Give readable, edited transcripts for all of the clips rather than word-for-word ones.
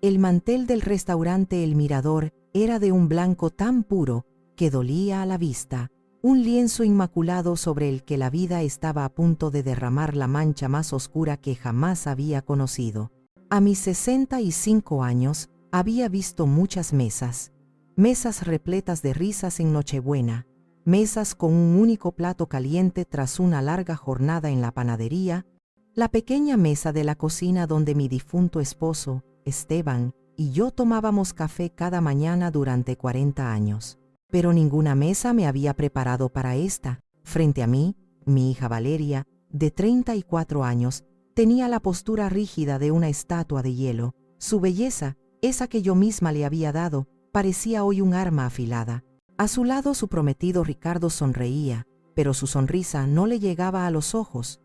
El mantel del restaurante El Mirador era de un blanco tan puro que dolía a la vista, un lienzo inmaculado sobre el que la vida estaba a punto de derramar la mancha más oscura que jamás había conocido. A mis 65 años había visto muchas mesas, mesas repletas de risas en Nochebuena, mesas con un único plato caliente tras una larga jornada en la panadería, la pequeña mesa de la cocina donde mi difunto esposo, Esteban, y yo tomábamos café cada mañana durante 40 años. Pero ninguna mesa me había preparado para esta. Frente a mí, mi hija Valeria, de 34 años, tenía la postura rígida de una estatua de hielo. Su belleza, esa que yo misma le había dado, parecía hoy un arma afilada. A su lado su prometido Ricardo sonreía, pero su sonrisa no le llegaba a los ojos.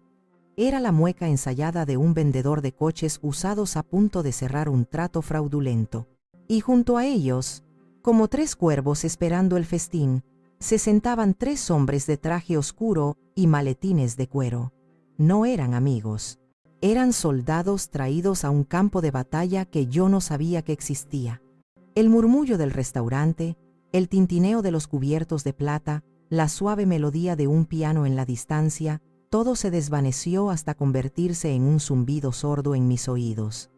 Era la mueca ensayada de un vendedor de coches usados a punto de cerrar un trato fraudulento. Y junto a ellos, como tres cuervos esperando el festín, se sentaban tres hombres de traje oscuro y maletines de cuero. No eran amigos. Eran soldados traídos a un campo de batalla que yo no sabía que existía. El murmullo del restaurante, el tintineo de los cubiertos de plata, la suave melodía de un piano en la distancia, todo se desvaneció hasta convertirse en un zumbido sordo en mis oídos.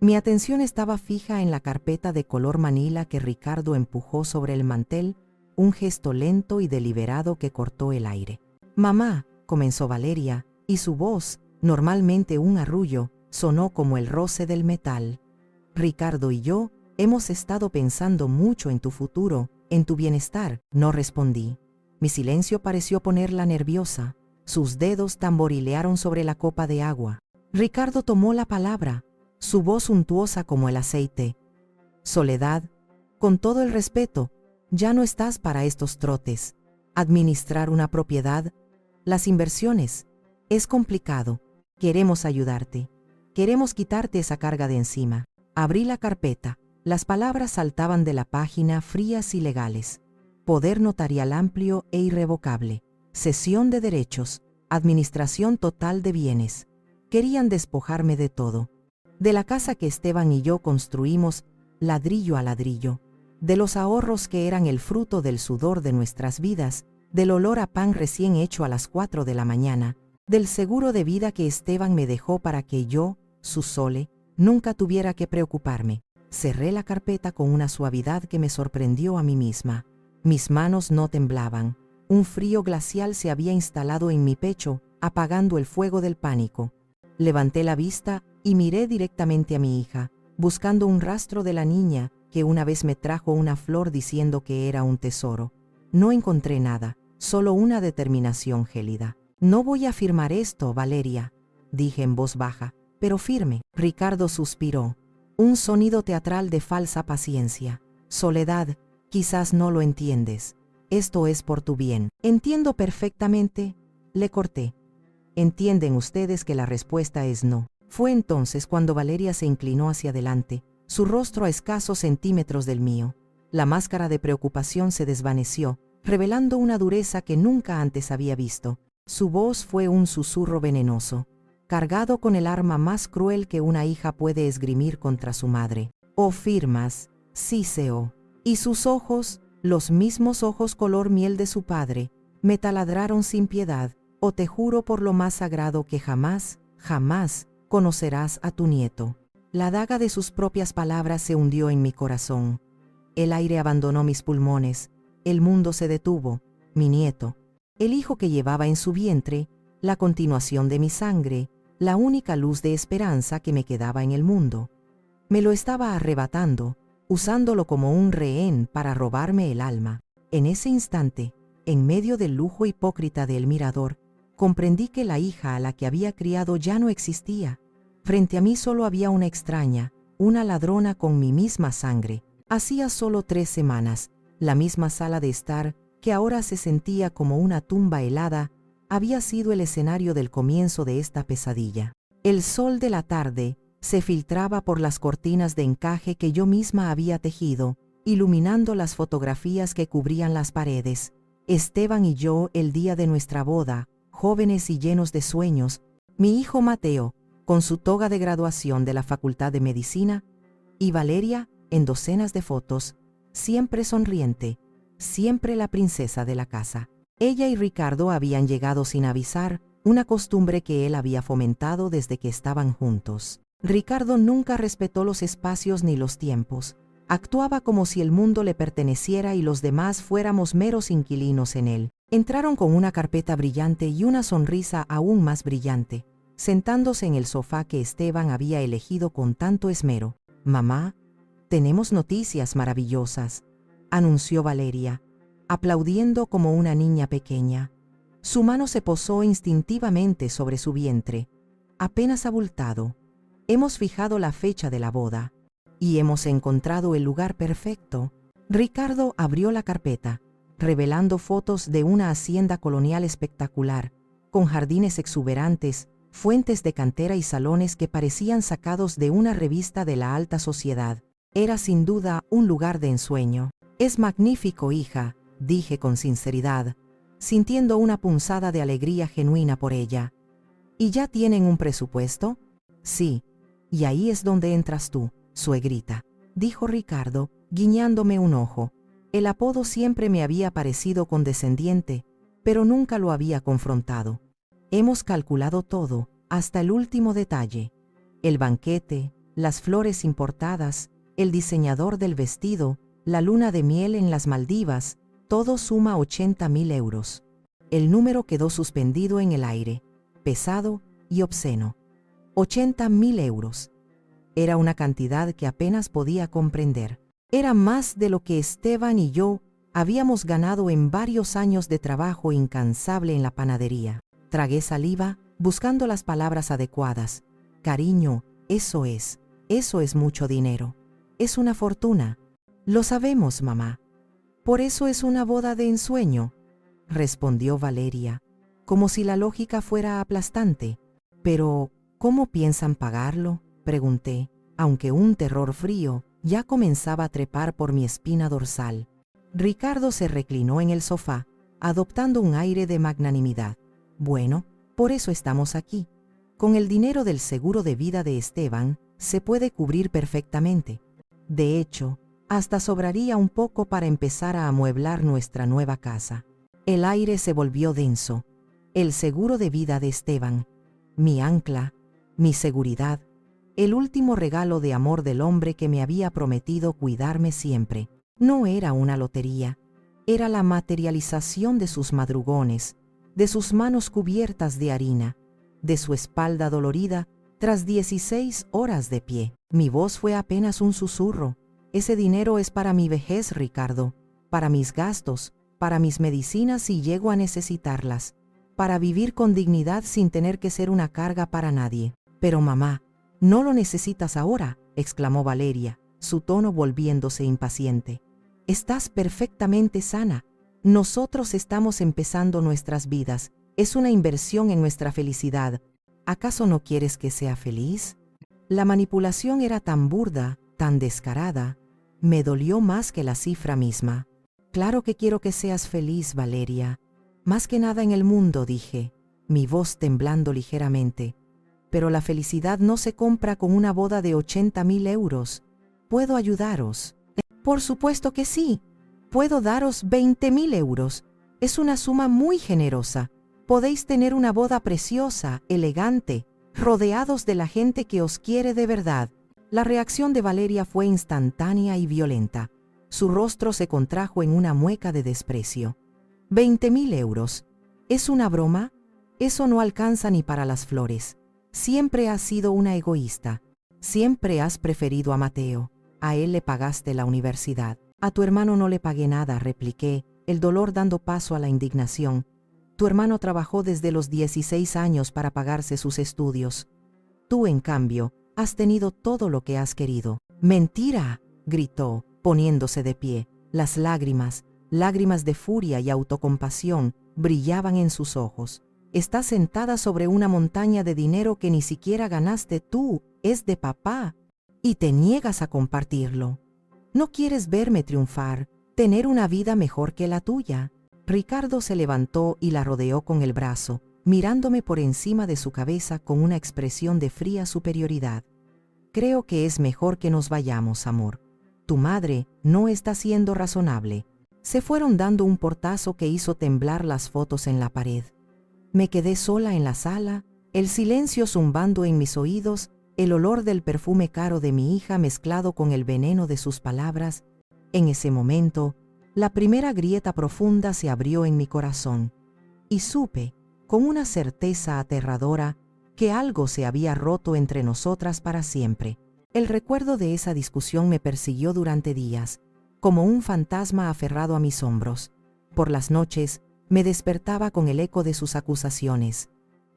Mi atención estaba fija en la carpeta de color manila que Ricardo empujó sobre el mantel, un gesto lento y deliberado que cortó el aire. «Mamá», comenzó Valeria, y su voz, normalmente un arrullo, sonó como el roce del metal. «Ricardo y yo hemos estado pensando mucho en tu futuro, en tu bienestar», no respondí. Mi silencio pareció ponerla nerviosa. Sus dedos tamborilearon sobre la copa de agua. Ricardo tomó la palabra, su voz untuosa como el aceite. «Soledad, con todo el respeto, ya no estás para estos trotes. Administrar una propiedad, las inversiones, es complicado. Queremos ayudarte. Queremos quitarte esa carga de encima». Abrí la carpeta. Las palabras saltaban de la página frías y legales. Poder notarial amplio e irrevocable. Cesión de derechos. Administración total de bienes. Querían despojarme de todo. De la casa que Esteban y yo construimos ladrillo a ladrillo. De los ahorros que eran el fruto del sudor de nuestras vidas, del olor a pan recién hecho a las 4 de la mañana, del seguro de vida que Esteban me dejó para que yo, su Sole, nunca tuviera que preocuparme. Cerré la carpeta con una suavidad que me sorprendió a mí misma. Mis manos no temblaban. Un frío glacial se había instalado en mi pecho, apagando el fuego del pánico. Levanté la vista y miré directamente a mi hija, buscando un rastro de la niña que una vez me trajo una flor diciendo que era un tesoro. No encontré nada, solo una determinación gélida. «No voy a firmar esto, Valeria», dije en voz baja, pero firme. Ricardo suspiró. Un sonido teatral de falsa paciencia. «Soledad, quizás no lo entiendes. Esto es por tu bien». «Entiendo perfectamente», le corté. «Entienden ustedes que la respuesta es no». Fue entonces cuando Valeria se inclinó hacia adelante, su rostro a escasos centímetros del mío. La máscara de preocupación se desvaneció, revelando una dureza que nunca antes había visto. Su voz fue un susurro venenoso, cargado con el arma más cruel que una hija puede esgrimir contra su madre. «¿O firmas?» siseó. Y sus ojos, los mismos ojos color miel de su padre, me taladraron sin piedad. «O te juro por lo más sagrado que jamás, jamás conocerás a tu nieto». La daga de sus propias palabras se hundió en mi corazón. El aire abandonó mis pulmones, el mundo se detuvo. Mi nieto, el hijo que llevaba en su vientre, la continuación de mi sangre, la única luz de esperanza que me quedaba en el mundo. Me lo estaba arrebatando, usándolo como un rehén para robarme el alma. En ese instante, en medio del lujo hipócrita de El Mirador, comprendí que la hija a la que había criado ya no existía. Frente a mí solo había una extraña, una ladrona con mi misma sangre. Hacía solo 3 semanas, la misma sala de estar, que ahora se sentía como una tumba helada, había sido el escenario del comienzo de esta pesadilla. El sol de la tarde se filtraba por las cortinas de encaje que yo misma había tejido, iluminando las fotografías que cubrían las paredes. Esteban y yo el día de nuestra boda, jóvenes y llenos de sueños, mi hijo Mateo, con su toga de graduación de la Facultad de Medicina, Y Valeria, en docenas de fotos, siempre sonriente, siempre la princesa de la casa. Ella y Ricardo habían llegado sin avisar, una costumbre que él había fomentado desde que estaban juntos. Ricardo nunca respetó los espacios ni los tiempos. Actuaba como si el mundo le perteneciera y los demás fuéramos meros inquilinos en él. Entraron con una carpeta brillante y una sonrisa aún más brillante, sentándose en el sofá que Esteban había elegido con tanto esmero. «Mamá, tenemos noticias maravillosas», anunció Valeria, aplaudiendo como una niña pequeña. Su mano se posó instintivamente sobre su vientre, apenas abultado. «Hemos fijado la fecha de la boda y hemos encontrado el lugar perfecto». Ricardo abrió la carpeta, revelando fotos de una hacienda colonial espectacular, con jardines exuberantes, fuentes de cantera y salones que parecían sacados de una revista de la alta sociedad. Era sin duda un lugar de ensueño. «Es magnífico, hija», dije con sinceridad, sintiendo una punzada de alegría genuina por ella. «¿Y ya tienen un presupuesto?» «Sí, y ahí es donde entras tú, suegrita», dijo Ricardo, guiñándome un ojo. El apodo siempre me había parecido condescendiente, pero nunca lo había confrontado. «Hemos calculado todo, hasta el último detalle. El banquete, las flores importadas, el diseñador del vestido, la luna de miel en las Maldivas, todo suma 80.000 euros». El número quedó suspendido en el aire, pesado y obsceno. 80.000 euros. Era una cantidad que apenas podía comprender. Era más de lo que Esteban y yo habíamos ganado en varios años de trabajo incansable en la panadería. Tragué saliva, buscando las palabras adecuadas. «Cariño, eso es mucho dinero. Es una fortuna». «Lo sabemos, mamá. Por eso es una boda de ensueño», respondió Valeria, como si la lógica fuera aplastante. «Pero, ¿cómo piensan pagarlo?», pregunté, aunque un terror frío ya comenzaba a trepar por mi espina dorsal. Ricardo se reclinó en el sofá, adoptando un aire de magnanimidad. «Bueno, por eso estamos aquí. Con el dinero del seguro de vida de Esteban, se puede cubrir perfectamente. De hecho, hasta sobraría un poco para empezar a amueblar nuestra nueva casa». El aire se volvió denso. El seguro de vida de Esteban, mi ancla, mi seguridad, el último regalo de amor del hombre que me había prometido cuidarme siempre. No era una lotería, era la materialización de sus madrugones, de sus manos cubiertas de harina, de su espalda dolorida tras 16 horas de pie. Mi voz fue apenas un susurro. «Ese dinero es para mi vejez, Ricardo, para mis gastos, para mis medicinas si llego a necesitarlas, para vivir con dignidad sin tener que ser una carga para nadie». «Pero mamá, no lo necesitas ahora», exclamó Valeria, su tono volviéndose impaciente. «Estás perfectamente sana. Nosotros estamos empezando nuestras vidas. Es una inversión en nuestra felicidad. ¿Acaso no quieres que sea feliz?». La manipulación era tan burda, tan descarada. Me dolió más que la cifra misma. «Claro que quiero que seas feliz, Valeria. Más que nada en el mundo», dije, mi voz temblando ligeramente. «Pero la felicidad no se compra con una boda de 80.000 euros. ¿Puedo ayudaros?». «Por supuesto que sí. Puedo daros 20.000 euros. Es una suma muy generosa. Podéis tener una boda preciosa, elegante, rodeados de la gente que os quiere de verdad». La reacción de Valeria fue instantánea y violenta. Su rostro se contrajo en una mueca de desprecio. «20.000 euros. ¿Es una broma? Eso no alcanza ni para las flores. Siempre has sido una egoísta. Siempre has preferido a Mateo. A él le pagaste la universidad. A tu hermano no le pagué nada», repliqué, el dolor dando paso a la indignación. «Tu hermano trabajó desde los 16 años para pagarse sus estudios. Tú, en cambio, has tenido todo lo que has querido». «¡Mentira!», gritó, poniéndose de pie. Las lágrimas de furia y autocompasión, brillaban en sus ojos. «Estás sentada sobre una montaña de dinero que ni siquiera ganaste tú, es de papá, y te niegas a compartirlo. No quieres verme triunfar, tener una vida mejor que la tuya». Ricardo se levantó y la rodeó con el brazo, mirándome por encima de su cabeza con una expresión de fría superioridad. Creo que es mejor que nos vayamos, amor. Tu madre no está siendo razonable. Se fueron dando un portazo que hizo temblar las fotos en la pared. Me quedé sola en la sala, el silencio zumbando en mis oídos, el olor del perfume caro de mi hija mezclado con el veneno de sus palabras. En ese momento, la primera grieta profunda se abrió en mi corazón, y supe, con una certeza aterradora, que algo se había roto entre nosotras para siempre. El recuerdo de esa discusión me persiguió durante días, como un fantasma aferrado a mis hombros. Por las noches, me despertaba con el eco de sus acusaciones.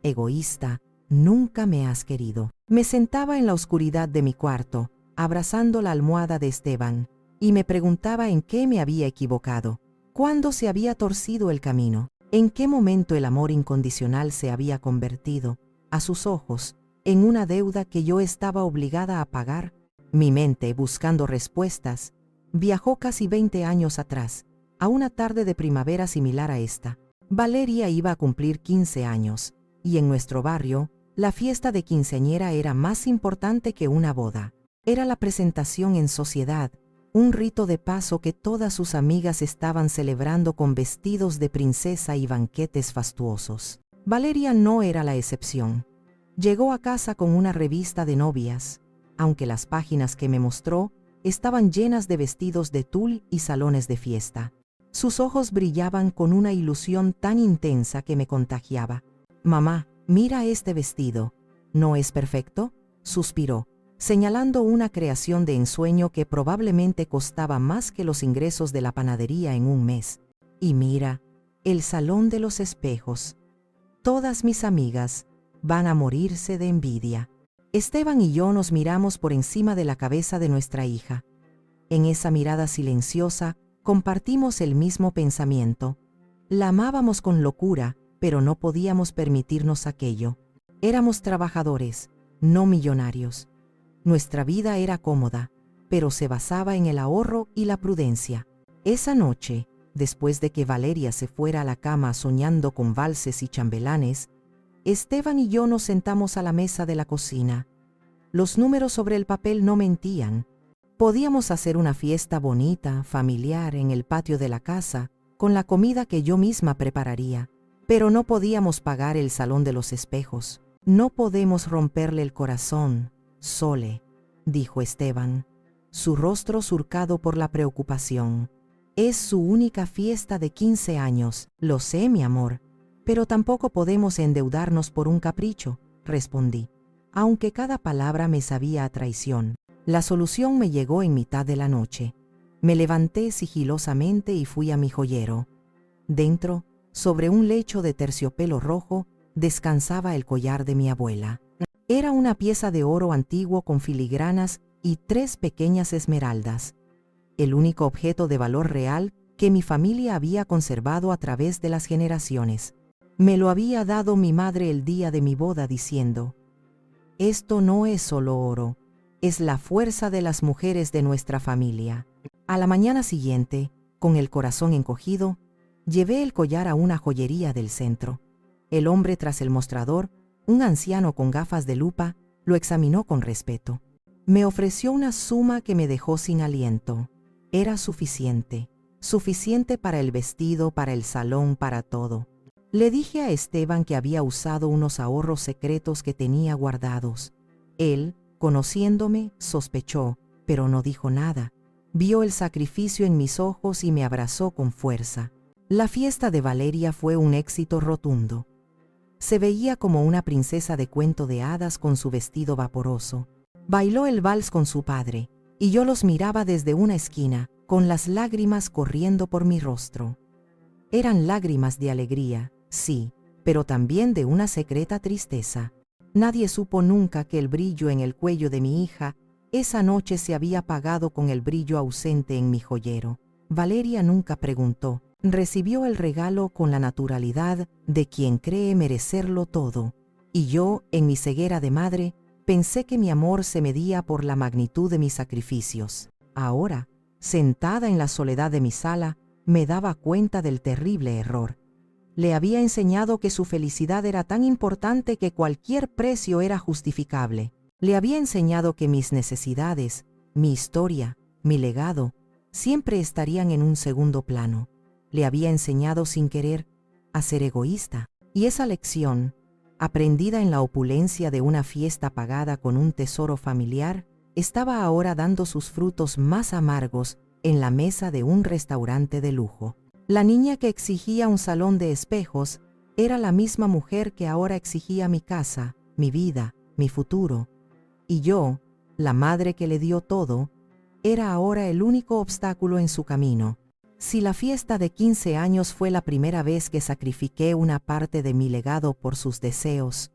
Egoísta, nunca me has querido. Me sentaba en la oscuridad de mi cuarto, abrazando la almohada de Esteban, y me preguntaba en qué me había equivocado, cuándo se había torcido el camino, en qué momento el amor incondicional se había convertido, a sus ojos, en una deuda que yo estaba obligada a pagar. Mi mente, buscando respuestas, viajó casi 20 años atrás, a una tarde de primavera similar a esta. Valeria iba a cumplir 15 años, y en nuestro barrio, la fiesta de quinceañera era más importante que una boda. Era la presentación en sociedad, un rito de paso que todas sus amigas estaban celebrando con vestidos de princesa y banquetes fastuosos. Valeria no era la excepción. Llegó a casa con una revista de novias, aunque las páginas que me mostró estaban llenas de vestidos de tul y salones de fiesta. Sus ojos brillaban con una ilusión tan intensa que me contagiaba. «Mamá, mira este vestido. ¿No es perfecto?», suspiró, señalando una creación de ensueño que probablemente costaba más que los ingresos de la panadería en un mes. «Y mira, el salón de los espejos. Todas mis amigas van a morirse de envidia». Esteban y yo nos miramos por encima de la cabeza de nuestra hija. En esa mirada silenciosa compartimos el mismo pensamiento. La amábamos con locura, pero no podíamos permitirnos aquello. Éramos trabajadores, no millonarios. Nuestra vida era cómoda, pero se basaba en el ahorro y la prudencia. Esa noche, después de que Valeria se fuera a la cama soñando con valses y chambelanes, Esteban y yo nos sentamos a la mesa de la cocina. Los números sobre el papel no mentían. Podíamos hacer una fiesta bonita, familiar, en el patio de la casa, con la comida que yo misma prepararía. Pero no podíamos pagar el salón de los espejos. «No podemos romperle el corazón, Sole», dijo Esteban, su rostro surcado por la preocupación. «Es su única fiesta de 15 años, lo sé, mi amor. Pero tampoco podemos endeudarnos por un capricho», respondí, aunque cada palabra me sabía a traición. La solución me llegó en mitad de la noche. Me levanté sigilosamente y fui a mi joyero. Dentro, sobre un lecho de terciopelo rojo, descansaba el collar de mi abuela. Era una pieza de oro antiguo con filigranas y 3 pequeñas esmeraldas, el único objeto de valor real que mi familia había conservado a través de las generaciones. Me lo había dado mi madre el día de mi boda diciendo: «Esto no es solo oro, es la fuerza de las mujeres de nuestra familia». A la mañana siguiente, con el corazón encogido, llevé el collar a una joyería del centro. El hombre tras el mostrador, un anciano con gafas de lupa, lo examinó con respeto. Me ofreció una suma que me dejó sin aliento. Era suficiente para el vestido, para el salón, para todo. Le dije a Esteban que había usado unos ahorros secretos que tenía guardados. Él, conociéndome, sospechó, pero no dijo nada. Vio el sacrificio en mis ojos y me abrazó con fuerza. La fiesta de Valeria fue un éxito rotundo. Se veía como una princesa de cuento de hadas con su vestido vaporoso. Bailó el vals con su padre, y yo los miraba desde una esquina, con las lágrimas corriendo por mi rostro. Eran lágrimas de alegría, sí, pero también de una secreta tristeza. Nadie supo nunca que el brillo en el cuello de mi hija esa noche se había apagado con el brillo ausente en mi joyero. Valeria nunca preguntó. Recibió el regalo con la naturalidad de quien cree merecerlo todo. Y yo, en mi ceguera de madre, pensé que mi amor se medía por la magnitud de mis sacrificios. Ahora, sentada en la soledad de mi sala, me daba cuenta del terrible error. Le había enseñado que su felicidad era tan importante que cualquier precio era justificable. Le había enseñado que mis necesidades, mi historia, mi legado, siempre estarían en un segundo plano. Le había enseñado sin querer a ser egoísta. Y esa lección, aprendida en la opulencia de una fiesta pagada con un tesoro familiar, estaba ahora dando sus frutos más amargos en la mesa de un restaurante de lujo. La niña que exigía un salón de espejos era la misma mujer que ahora exigía mi casa, mi vida, mi futuro. Y yo, la madre que le dio todo, era ahora el único obstáculo en su camino. Si la fiesta de 15 años fue la primera vez que sacrifiqué una parte de mi legado por sus deseos,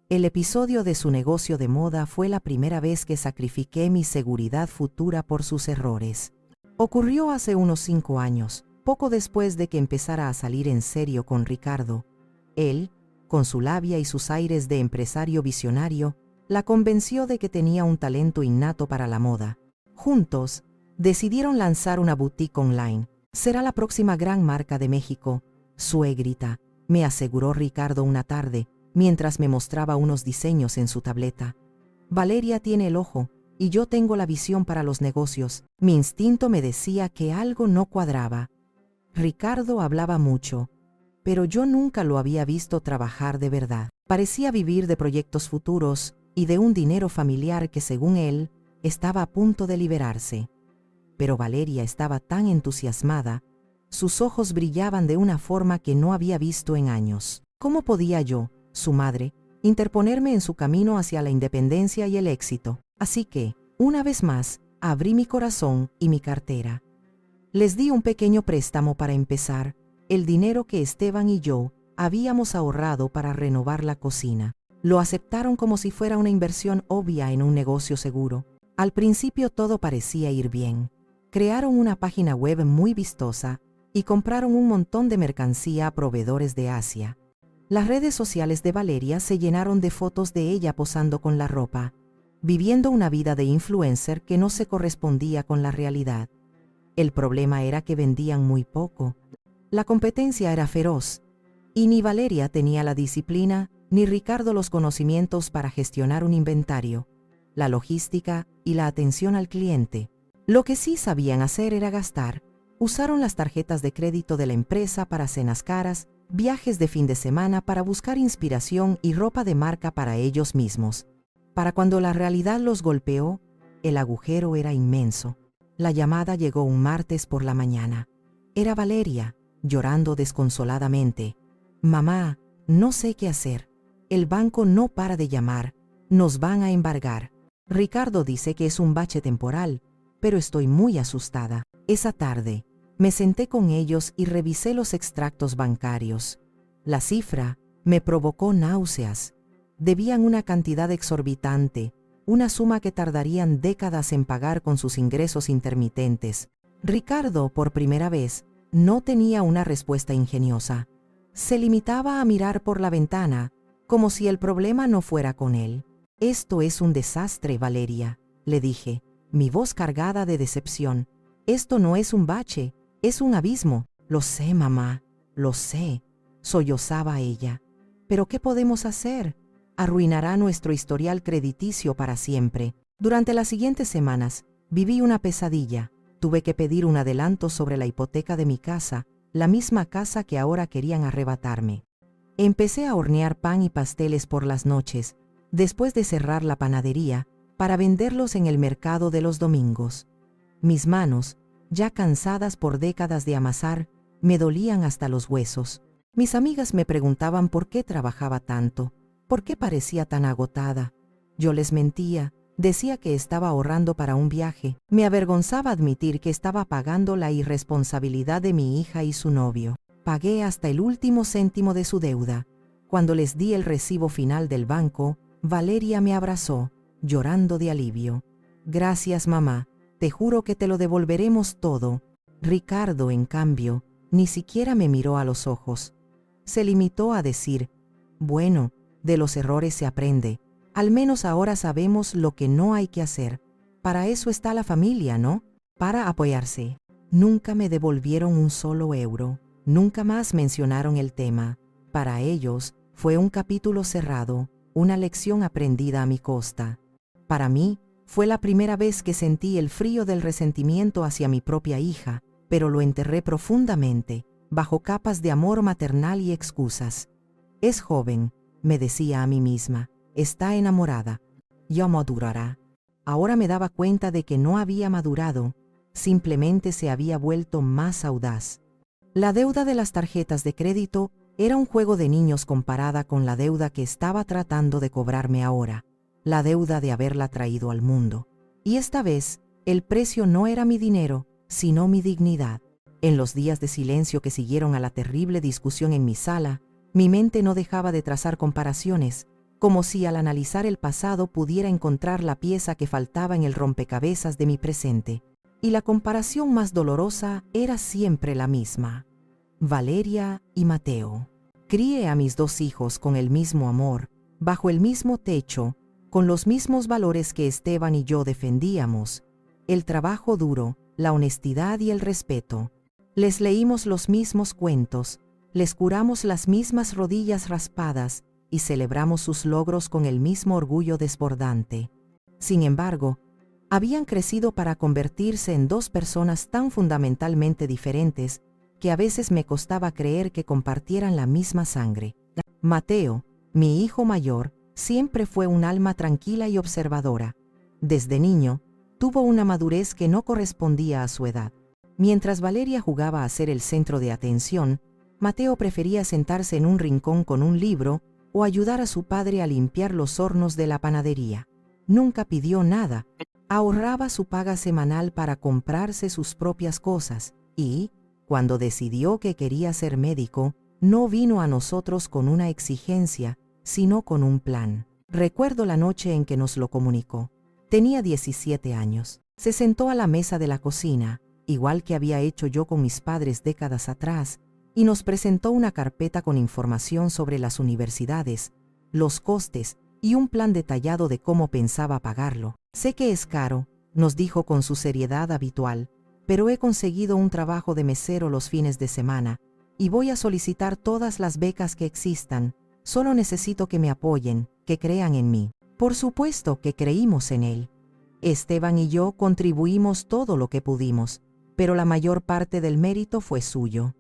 el episodio de su negocio de moda fue la primera vez que sacrifiqué mi seguridad futura por sus errores. Ocurrió hace unos 5 años, poco después de que empezara a salir en serio con Ricardo. Él, con su labia y sus aires de empresario visionario, la convenció de que tenía un talento innato para la moda. Juntos, decidieron lanzar una boutique online. Será la próxima gran marca de México, suegrita, me aseguró Ricardo una tarde, mientras me mostraba unos diseños en su tableta. Valeria tiene el ojo, y yo tengo la visión para los negocios. Mi instinto me decía que algo no cuadraba. Ricardo hablaba mucho, pero yo nunca lo había visto trabajar de verdad. Parecía vivir de proyectos futuros y de un dinero familiar que, según él, estaba a punto de liberarse. Pero Valeria estaba tan entusiasmada, sus ojos brillaban de una forma que no había visto en años. ¿Cómo podía yo, su madre, interponerme en su camino hacia la independencia y el éxito? Así que, una vez más, abrí mi corazón y mi cartera. Les di un pequeño préstamo para empezar, el dinero que Esteban y yo habíamos ahorrado para renovar la cocina. Lo aceptaron como si fuera una inversión obvia en un negocio seguro. Al principio todo parecía ir bien. Crearon una página web muy vistosa y compraron un montón de mercancía a proveedores de Asia. Las redes sociales de Valeria se llenaron de fotos de ella posando con la ropa, viviendo una vida de influencer que no se correspondía con la realidad. El problema era que vendían muy poco. La competencia era feroz, y ni Valeria tenía la disciplina, ni Ricardo los conocimientos para gestionar un inventario, la logística y la atención al cliente. Lo que sí sabían hacer era gastar. Usaron las tarjetas de crédito de la empresa para cenas caras, viajes de fin de semana para buscar inspiración y ropa de marca para ellos mismos. Para cuando la realidad los golpeó, el agujero era inmenso. La llamada llegó un martes por la mañana. Era Valeria, llorando desconsoladamente. «Mamá, no sé qué hacer. El banco no para de llamar. Nos van a embargar. Ricardo dice que es un bache temporal, pero estoy muy asustada». Esa tarde, me senté con ellos y revisé los extractos bancarios. La cifra me provocó náuseas. Debían una cantidad exorbitante, una suma que tardarían décadas en pagar con sus ingresos intermitentes. Ricardo, por primera vez, no tenía una respuesta ingeniosa. Se limitaba a mirar por la ventana, como si el problema no fuera con él. «Esto es un desastre, Valeria», le dije, mi voz cargada de decepción. «Esto no es un bache, es un abismo». «Lo sé, mamá, lo sé», sollozaba ella. «¿Pero qué podemos hacer? Arruinará nuestro historial crediticio para siempre». Durante las siguientes semanas, viví una pesadilla. Tuve que pedir un adelanto sobre la hipoteca de mi casa, la misma casa que ahora querían arrebatarme. Empecé a hornear pan y pasteles por las noches, después de cerrar la panadería, para venderlos en el mercado de los domingos. Mis manos, ya cansadas por décadas de amasar, me dolían hasta los huesos. Mis amigas me preguntaban por qué trabajaba tanto, por qué parecía tan agotada. Yo les mentía, decía que estaba ahorrando para un viaje. Me avergonzaba admitir que estaba pagando la irresponsabilidad de mi hija y su novio. Pagué hasta el último céntimo de su deuda. Cuando les di el recibo final del banco, Valeria me abrazó, llorando de alivio. «Gracias, mamá, te juro que te lo devolveremos todo». Ricardo, en cambio, ni siquiera me miró a los ojos. Se limitó a decir: «Bueno, de los errores se aprende. Al menos ahora sabemos lo que no hay que hacer. Para eso está la familia, ¿no? Para apoyarse». Nunca me devolvieron un solo euro. Nunca más mencionaron el tema. Para ellos, fue un capítulo cerrado, una lección aprendida a mi costa. Para mí, fue la primera vez que sentí el frío del resentimiento hacia mi propia hija, pero lo enterré profundamente, bajo capas de amor maternal y excusas. Es joven, me decía a mí misma, está enamorada, ya madurará. Ahora me daba cuenta de que no había madurado, simplemente se había vuelto más audaz. La deuda de las tarjetas de crédito era un juego de niños comparada con la deuda que estaba tratando de cobrarme ahora, la deuda de haberla traído al mundo. Y esta vez, el precio no era mi dinero, sino mi dignidad. En los días de silencio que siguieron a la terrible discusión en mi sala, mi mente no dejaba de trazar comparaciones, como si al analizar el pasado pudiera encontrar la pieza que faltaba en el rompecabezas de mi presente. Y la comparación más dolorosa era siempre la misma. Valeria y Mateo. Crié a mis dos hijos con el mismo amor, bajo el mismo techo, con los mismos valores que Esteban y yo defendíamos, el trabajo duro, la honestidad y el respeto. Les leímos los mismos cuentos, les curamos las mismas rodillas raspadas y celebramos sus logros con el mismo orgullo desbordante. Sin embargo, habían crecido para convertirse en dos personas tan fundamentalmente diferentes que a veces me costaba creer que compartieran la misma sangre. Mateo, mi hijo mayor, siempre fue un alma tranquila y observadora. Desde niño, tuvo una madurez que no correspondía a su edad. Mientras Valeria jugaba a ser el centro de atención, Mateo prefería sentarse en un rincón con un libro o ayudar a su padre a limpiar los hornos de la panadería. Nunca pidió nada, ahorraba su paga semanal para comprarse sus propias cosas y, cuando decidió que quería ser médico, no vino a nosotros con una exigencia, sino con un plan. Recuerdo la noche en que nos lo comunicó. Tenía 17 años. Se sentó a la mesa de la cocina, igual que había hecho yo con mis padres décadas atrás, y nos presentó una carpeta con información sobre las universidades, los costes y un plan detallado de cómo pensaba pagarlo. Sé que es caro, nos dijo con su seriedad habitual, pero he conseguido un trabajo de mesero los fines de semana, y voy a solicitar todas las becas que existan. Solo necesito que me apoyen, que crean en mí. Por supuesto que creímos en él. Esteban y yo contribuimos todo lo que pudimos, pero la mayor parte del mérito fue suyo.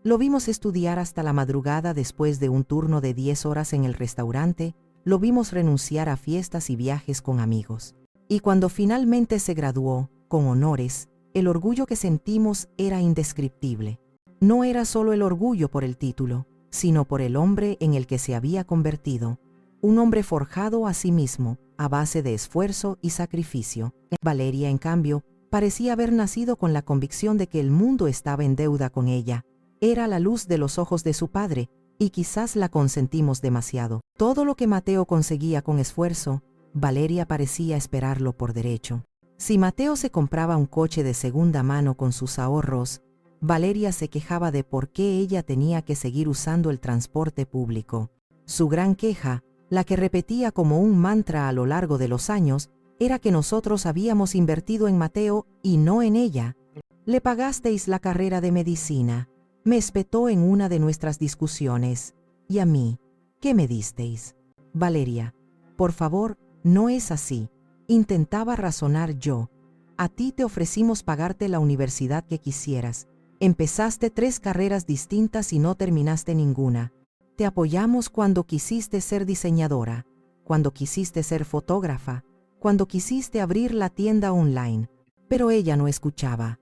Lo vimos estudiar hasta la madrugada después de un turno de 10 horas en el restaurante, lo vimos renunciar a fiestas y viajes con amigos. Y cuando finalmente se graduó, con honores, el orgullo que sentimos era indescriptible. No era solo el orgullo por el título, sino por el hombre en el que se había convertido, un hombre forjado a sí mismo, a base de esfuerzo y sacrificio. Valeria, en cambio, parecía haber nacido con la convicción de que el mundo estaba en deuda con ella. Era la luz de los ojos de su padre, y quizás la consentimos demasiado. Todo lo que Mateo conseguía con esfuerzo, Valeria parecía esperarlo por derecho. Si Mateo se compraba un coche de segunda mano con sus ahorros, Valeria se quejaba de por qué ella tenía que seguir usando el transporte público. Su gran queja, la que repetía como un mantra a lo largo de los años, era que nosotros habíamos invertido en Mateo y no en ella. Le pagasteis la carrera de medicina, me espetó en una de nuestras discusiones. ¿Y a mí? ¿Qué me disteis? Valeria, por favor, no es así. Intentaba razonar yo. A ti te ofrecimos pagarte la universidad que quisieras. Empezaste 3 carreras distintas y no terminaste ninguna. Te apoyamos cuando quisiste ser diseñadora, cuando quisiste ser fotógrafa, cuando quisiste abrir la tienda online. Pero ella no escuchaba.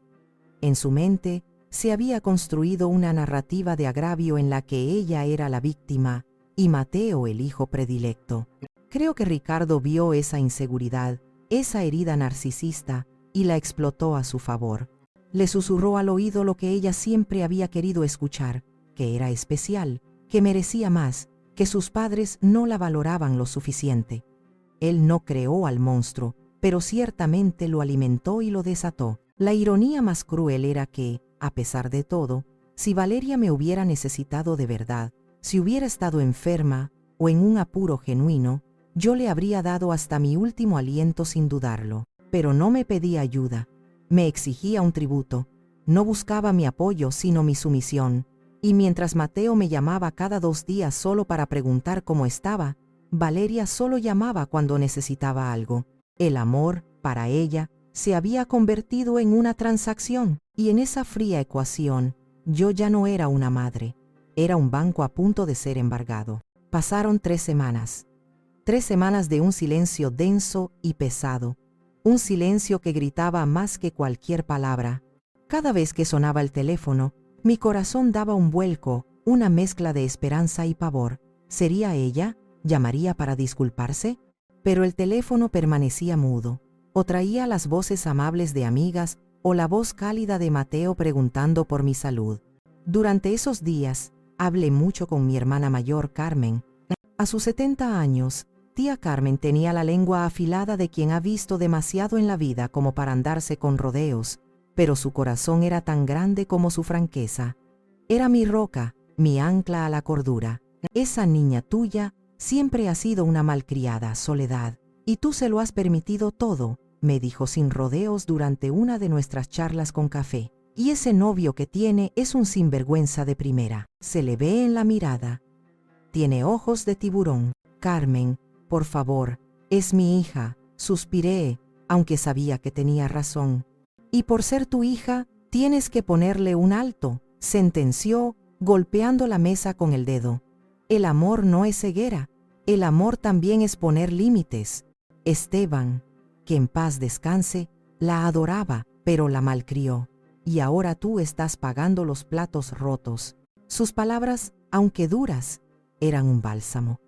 En su mente se había construido una narrativa de agravio en la que ella era la víctima y Mateo el hijo predilecto. Creo que Ricardo vio esa inseguridad, esa herida narcisista, y la explotó a su favor. Le susurró al oído lo que ella siempre había querido escuchar, que era especial, que merecía más, que sus padres no la valoraban lo suficiente. Él no creó al monstruo, pero ciertamente lo alimentó y lo desató. La ironía más cruel era que, a pesar de todo, si Valeria me hubiera necesitado de verdad, si hubiera estado enferma o en un apuro genuino, yo le habría dado hasta mi último aliento sin dudarlo. Pero no me pedía ayuda, me exigía un tributo, no buscaba mi apoyo sino mi sumisión, y mientras Mateo me llamaba cada 2 días solo para preguntar cómo estaba, Valeria solo llamaba cuando necesitaba algo. El amor, para ella, se había convertido en una transacción, y en esa fría ecuación, yo ya no era una madre, era un banco a punto de ser embargado. Pasaron 3 semanas. 3 semanas de un silencio denso y pesado, un silencio que gritaba más que cualquier palabra. Cada vez que sonaba el teléfono, mi corazón daba un vuelco, una mezcla de esperanza y pavor. ¿Sería ella? ¿Llamaría para disculparse? Pero el teléfono permanecía mudo, o traía las voces amables de amigas o la voz cálida de Mateo preguntando por mi salud. Durante esos días, hablé mucho con mi hermana mayor, Carmen. A sus 70 años, tía Carmen tenía la lengua afilada de quien ha visto demasiado en la vida como para andarse con rodeos, pero su corazón era tan grande como su franqueza. Era mi roca, mi ancla a la cordura. Esa niña tuya siempre ha sido una malcriada, Soledad, y tú se lo has permitido todo, me dijo sin rodeos durante una de nuestras charlas con café. Y ese novio que tiene es un sinvergüenza de primera. Se le ve en la mirada. Tiene ojos de tiburón. Carmen, por favor, es mi hija, suspiré, aunque sabía que tenía razón. Y por ser tu hija, tienes que ponerle un alto, sentenció, golpeando la mesa con el dedo. El amor no es ceguera, el amor también es poner límites. Esteban, que en paz descanse, la adoraba, pero la malcrió. Y ahora tú estás pagando los platos rotos. Sus palabras, aunque duras, eran un bálsamo.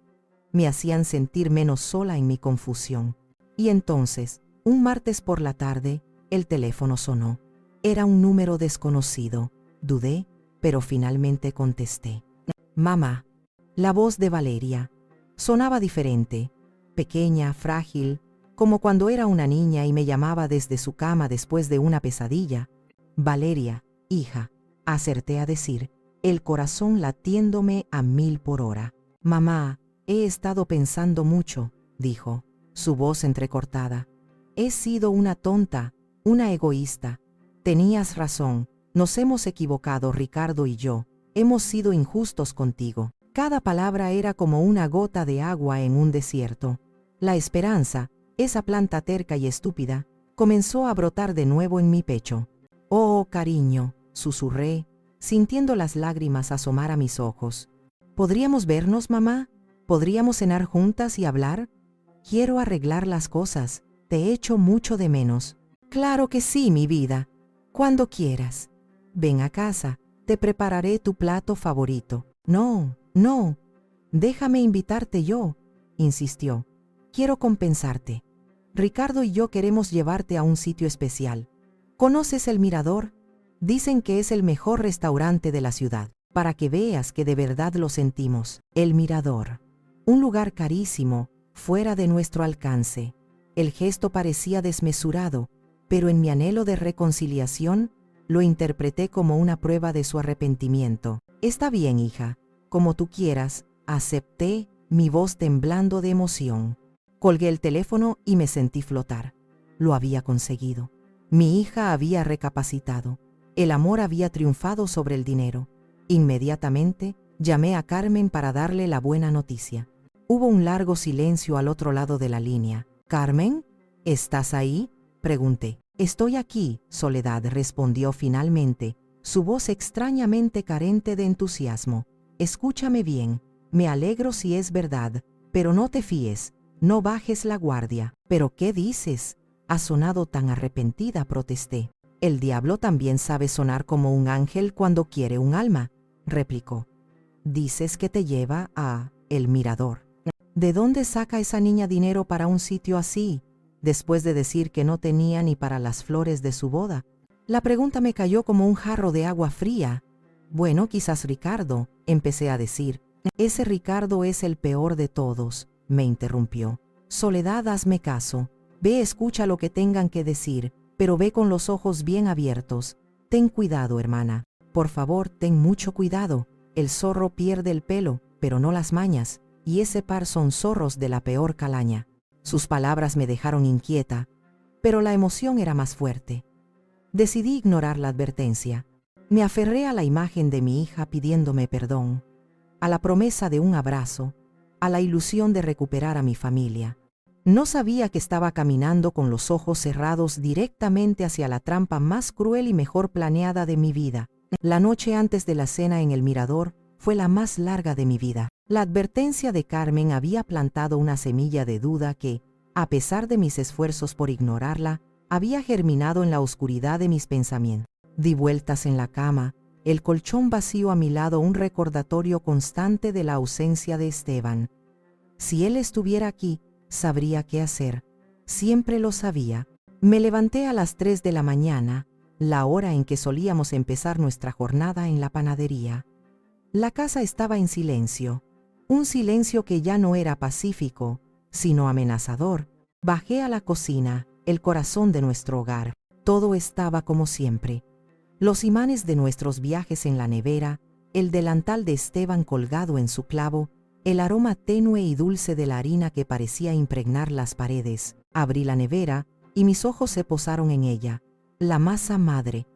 Me hacían sentir menos sola en mi confusión. Y entonces, un martes por la tarde, el teléfono sonó. Era un número desconocido. Dudé, pero finalmente contesté. Mamá. La voz de Valeria. Sonaba diferente, pequeña, frágil, como cuando era una niña y me llamaba desde su cama después de una pesadilla. Valeria, hija, acerté a decir, el corazón latiéndome a 1000 por hora. Mamá, he estado pensando mucho, dijo, su voz entrecortada. He sido una tonta, una egoísta. Tenías razón, nos hemos equivocado, Ricardo y yo, hemos sido injustos contigo. Cada palabra era como una gota de agua en un desierto. La esperanza, esa planta terca y estúpida, comenzó a brotar de nuevo en mi pecho. Oh, cariño, susurré, sintiendo las lágrimas asomar a mis ojos. ¿Podríamos vernos, mamá? ¿Podríamos cenar juntas y hablar? Quiero arreglar las cosas, te echo mucho de menos. Claro que sí, mi vida. Cuando quieras. Ven a casa, te prepararé tu plato favorito. No, no, déjame invitarte yo, insistió. Quiero compensarte. Ricardo y yo queremos llevarte a un sitio especial. ¿Conoces el Mirador? Dicen que es el mejor restaurante de la ciudad, para que veas que de verdad lo sentimos. El Mirador. Un lugar carísimo, fuera de nuestro alcance. El gesto parecía desmesurado, pero en mi anhelo de reconciliación, lo interpreté como una prueba de su arrepentimiento. Está bien, hija, como tú quieras, acepté, mi voz temblando de emoción. Colgué el teléfono y me sentí flotar. Lo había conseguido. Mi hija había recapacitado. El amor había triunfado sobre el dinero. Inmediatamente, llamé a Carmen para darle la buena noticia. Hubo un largo silencio al otro lado de la línea. «¿Carmen? ¿Estás ahí?», pregunté. «Estoy aquí», Soledad respondió finalmente, su voz extrañamente carente de entusiasmo. «Escúchame bien, me alegro si es verdad, pero no te fíes, no bajes la guardia». «¿Pero qué dices? Has sonado tan arrepentida», protesté. «El diablo también sabe sonar como un ángel cuando quiere un alma», replicó. «Dices que te lleva a El Mirador. ¿De dónde saca esa niña dinero para un sitio así, después de decir que no tenía ni para las flores de su boda?» La pregunta me cayó como un jarro de agua fría. «Bueno, quizás Ricardo», empecé a decir. «Ese Ricardo es el peor de todos», me interrumpió. «Soledad, hazme caso. Ve, escucha lo que tengan que decir, pero ve con los ojos bien abiertos. Ten cuidado, hermana. Por favor, ten mucho cuidado. El zorro pierde el pelo, pero no las mañas, y ese par son zorros de la peor calaña». Sus palabras me dejaron inquieta, pero la emoción era más fuerte. Decidí ignorar la advertencia. Me aferré a la imagen de mi hija pidiéndome perdón, a la promesa de un abrazo, a la ilusión de recuperar a mi familia. No sabía que estaba caminando con los ojos cerrados directamente hacia la trampa más cruel y mejor planeada de mi vida. La noche antes de la cena en el mirador fue la más larga de mi vida. La advertencia de Carmen había plantado una semilla de duda que, a pesar de mis esfuerzos por ignorarla, había germinado en la oscuridad de mis pensamientos. Di vueltas en la cama, el colchón vacío a mi lado, un recordatorio constante de la ausencia de Esteban. Si él estuviera aquí, sabría qué hacer. Siempre lo sabía. Me levanté a las 3 de la mañana, la hora en que solíamos empezar nuestra jornada en la panadería. La casa estaba en silencio, un silencio que ya no era pacífico, sino amenazador. Bajé a la cocina, el corazón de nuestro hogar. Todo estaba como siempre. Los imanes de nuestros viajes en la nevera, el delantal de Esteban colgado en su clavo, el aroma tenue y dulce de la harina que parecía impregnar las paredes. Abrí la nevera y mis ojos se posaron en ella. La masa madre.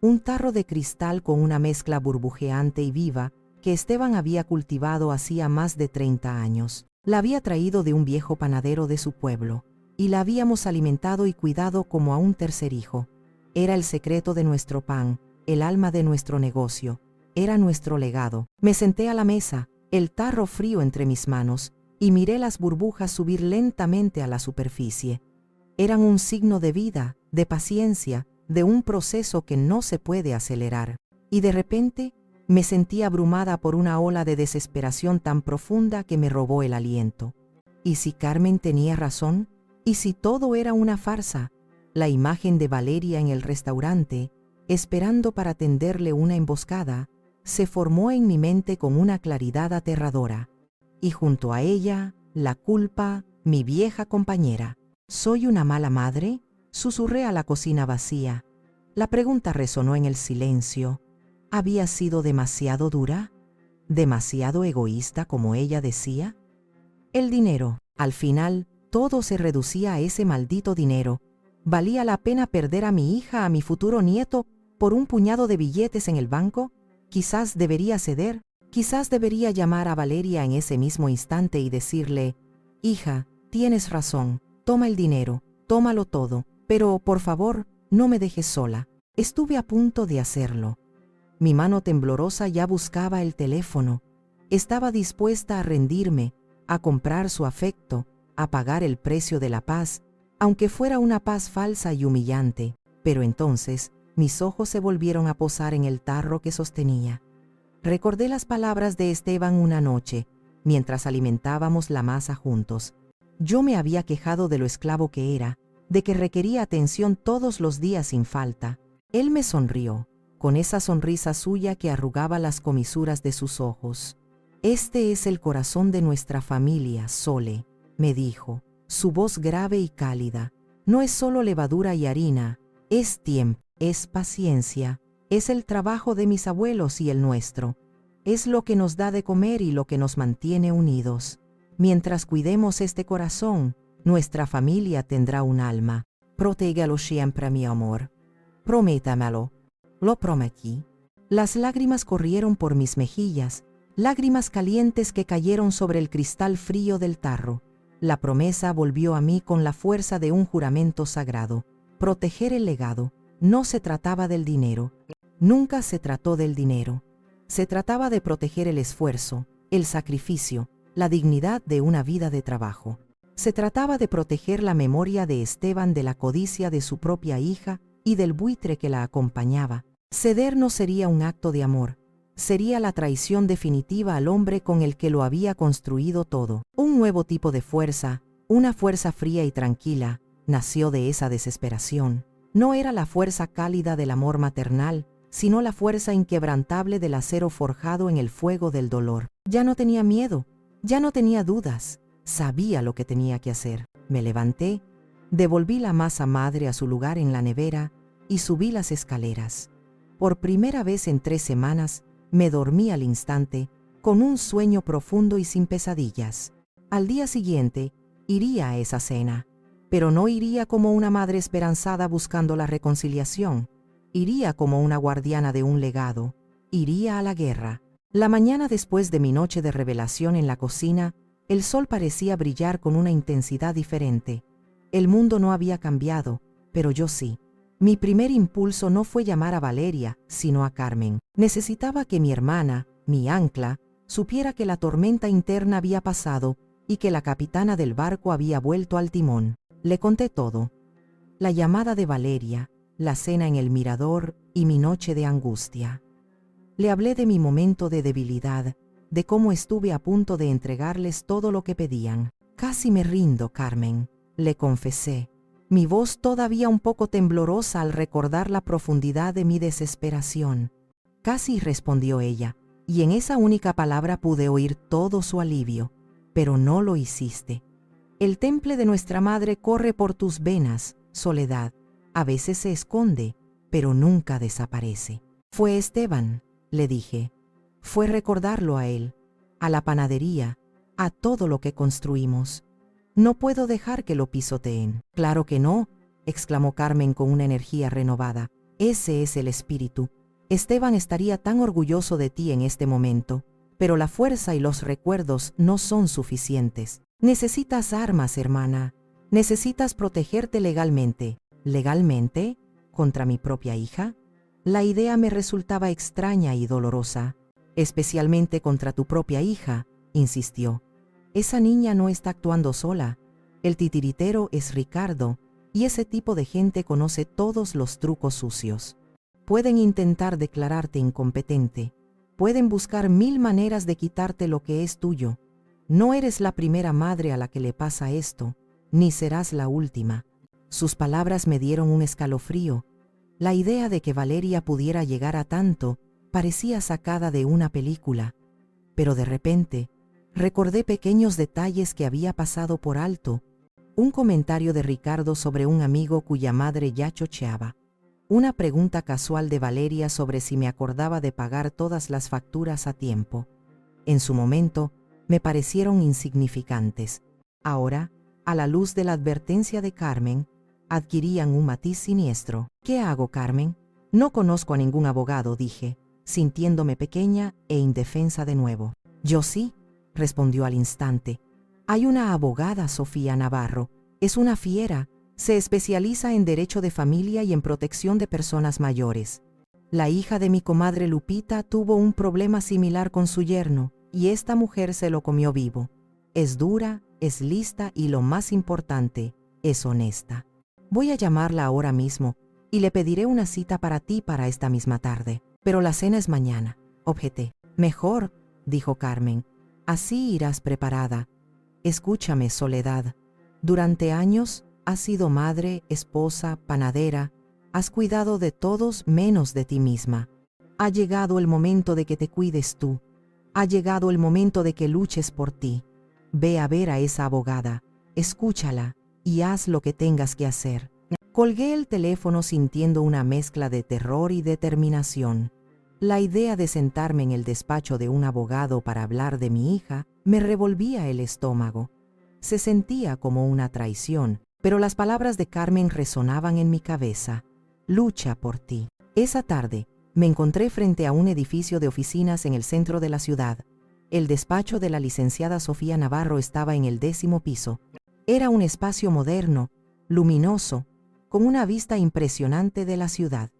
Un tarro de cristal con una mezcla burbujeante y viva que Esteban había cultivado hacía más de 30 años. La había traído de un viejo panadero de su pueblo, y la habíamos alimentado y cuidado como a un tercer hijo. Era el secreto de nuestro pan, el alma de nuestro negocio. Era nuestro legado. Me senté a la mesa, el tarro frío entre mis manos, y miré las burbujas subir lentamente a la superficie. Eran un signo de vida, de paciencia, de un proceso que no se puede acelerar. Y de repente, me sentí abrumada por una ola de desesperación tan profunda que me robó el aliento. ¿Y si Carmen tenía razón? ¿Y si todo era una farsa? La imagen de Valeria en el restaurante, esperando para tenderle una emboscada, se formó en mi mente con una claridad aterradora. Y junto a ella, la culpa, mi vieja compañera. ¿Soy una mala madre?, susurré a la cocina vacía. La pregunta resonó en el silencio. ¿Había sido demasiado dura? ¿Demasiado egoísta, como ella decía? El dinero. Al final, todo se reducía a ese maldito dinero. ¿Valía la pena perder a mi hija, a mi futuro nieto, por un puñado de billetes en el banco? Quizás debería ceder, quizás debería llamar a Valeria en ese mismo instante y decirle: hija, tienes razón, toma el dinero, tómalo todo, pero, por favor, no me dejes sola. Estuve a punto de hacerlo. Mi mano temblorosa ya buscaba el teléfono. Estaba dispuesta a rendirme, a comprar su afecto, a pagar el precio de la paz, aunque fuera una paz falsa y humillante. Pero entonces, mis ojos se volvieron a posar en el tarro que sostenía. Recordé las palabras de Esteban una noche, mientras alimentábamos la masa juntos. Yo me había quejado de lo esclavo que era, de que requería atención todos los días sin falta. Él me sonrió, con esa sonrisa suya que arrugaba las comisuras de sus ojos. Este es el corazón de nuestra familia, Sole, me dijo, su voz grave y cálida. No es solo levadura y harina, es tiempo. Es paciencia, es el trabajo de mis abuelos y el nuestro. Es lo que nos da de comer y lo que nos mantiene unidos. Mientras cuidemos este corazón, nuestra familia tendrá un alma. Protégalo siempre, mi amor. Prométamelo. Lo prometí. Las lágrimas corrieron por mis mejillas, lágrimas calientes que cayeron sobre el cristal frío del tarro. La promesa volvió a mí con la fuerza de un juramento sagrado. Proteger el legado. No se trataba del dinero. Nunca se trató del dinero. Se trataba de proteger el esfuerzo, el sacrificio, la dignidad de una vida de trabajo. Se trataba de proteger la memoria de Esteban de la codicia de su propia hija y del buitre que la acompañaba. Ceder no sería un acto de amor. Sería la traición definitiva al hombre con el que lo había construido todo. Un nuevo tipo de fuerza, una fuerza fría y tranquila, nació de esa desesperación. No era la fuerza cálida del amor maternal, sino la fuerza inquebrantable del acero forjado en el fuego del dolor. Ya no tenía miedo, ya no tenía dudas, sabía lo que tenía que hacer. Me levanté, devolví la masa madre a su lugar en la nevera y subí las escaleras. Por primera vez en 3 semanas, me dormí al instante, con un sueño profundo y sin pesadillas. Al día siguiente, iría a esa cena. Pero no iría como una madre esperanzada buscando la reconciliación. Iría como una guardiana de un legado. Iría a la guerra. La mañana después de mi noche de revelación en la cocina, El sol parecía brillar con una intensidad diferente. El mundo no había cambiado, pero yo sí. Mi primer impulso no fue llamar a Valeria, sino a Carmen. Necesitaba que mi hermana, mi ancla, supiera que la tormenta interna había pasado y que la capitana del barco había vuelto al timón. Le conté todo. La llamada de Valeria, la cena en el mirador y mi noche de angustia. Le hablé de mi momento de debilidad, de cómo estuve a punto de entregarles todo lo que pedían. Casi me rindo, Carmen, le confesé, mi voz todavía un poco temblorosa al recordar la profundidad de mi desesperación. Casi, respondió ella, y en esa única palabra pude oír todo su alivio. Pero no lo hiciste. El temple de nuestra madre corre por tus venas, Soledad. A veces se esconde, pero nunca desaparece. Fue Esteban, le dije. Fue recordarlo a él, a la panadería, a todo lo que construimos. No puedo dejar que lo pisoteen. Claro que no, exclamó Carmen con una energía renovada. Ese es el espíritu. Esteban estaría tan orgulloso de ti en este momento, pero la fuerza y los recuerdos no son suficientes. Necesitas armas, hermana. Necesitas protegerte legalmente. ¿Legalmente? ¿Contra mi propia hija? La idea me resultaba extraña y dolorosa. Especialmente contra tu propia hija, insistió. Esa niña no está actuando sola. El titiritero es Ricardo, y ese tipo de gente conoce todos los trucos sucios. Pueden intentar declararte incompetente. Pueden buscar 1000 maneras de quitarte lo que es tuyo. No eres la primera madre a la que le pasa esto, ni serás la última. Sus palabras me dieron un escalofrío. La idea de que Valeria pudiera llegar a tanto parecía sacada de una película. Pero de repente, recordé pequeños detalles que había pasado por alto. Un comentario de Ricardo sobre un amigo cuya madre ya chocheaba. Una pregunta casual de Valeria sobre si me acordaba de pagar todas las facturas a tiempo. En su momento, me parecieron insignificantes. Ahora, a la luz de la advertencia de Carmen, adquirían un matiz siniestro. ¿Qué hago, Carmen? No conozco a ningún abogado, dije, sintiéndome pequeña e indefensa de nuevo. Yo sí, respondió al instante. Hay una abogada, Sofía Navarro. Es una fiera. Se especializa en derecho de familia y en protección de personas mayores. La hija de mi comadre Lupita tuvo un problema similar con su yerno, y esta mujer se lo comió vivo. Es dura, es lista y lo más importante, es honesta. Voy a llamarla ahora mismo y le pediré una cita para ti para esta misma tarde. Pero la cena es mañana, objeté. Mejor, dijo Carmen. Así irás preparada. Escúchame, Soledad. Durante años has sido madre, esposa, panadera. Has cuidado de todos menos de ti misma. Ha llegado el momento de que te cuides tú. Ha llegado el momento de que luches por ti. Ve a ver a esa abogada, escúchala y haz lo que tengas que hacer. Colgué el teléfono sintiendo una mezcla de terror y determinación. La idea de sentarme en el despacho de un abogado para hablar de mi hija me revolvía el estómago. Se sentía como una traición, pero las palabras de Carmen resonaban en mi cabeza. Lucha por ti. Esa tarde, me encontré frente a un edificio de oficinas en el centro de la ciudad. El despacho de la licenciada Sofía Navarro estaba en el 10º piso. Era un espacio moderno, luminoso, con una vista impresionante de la ciudad.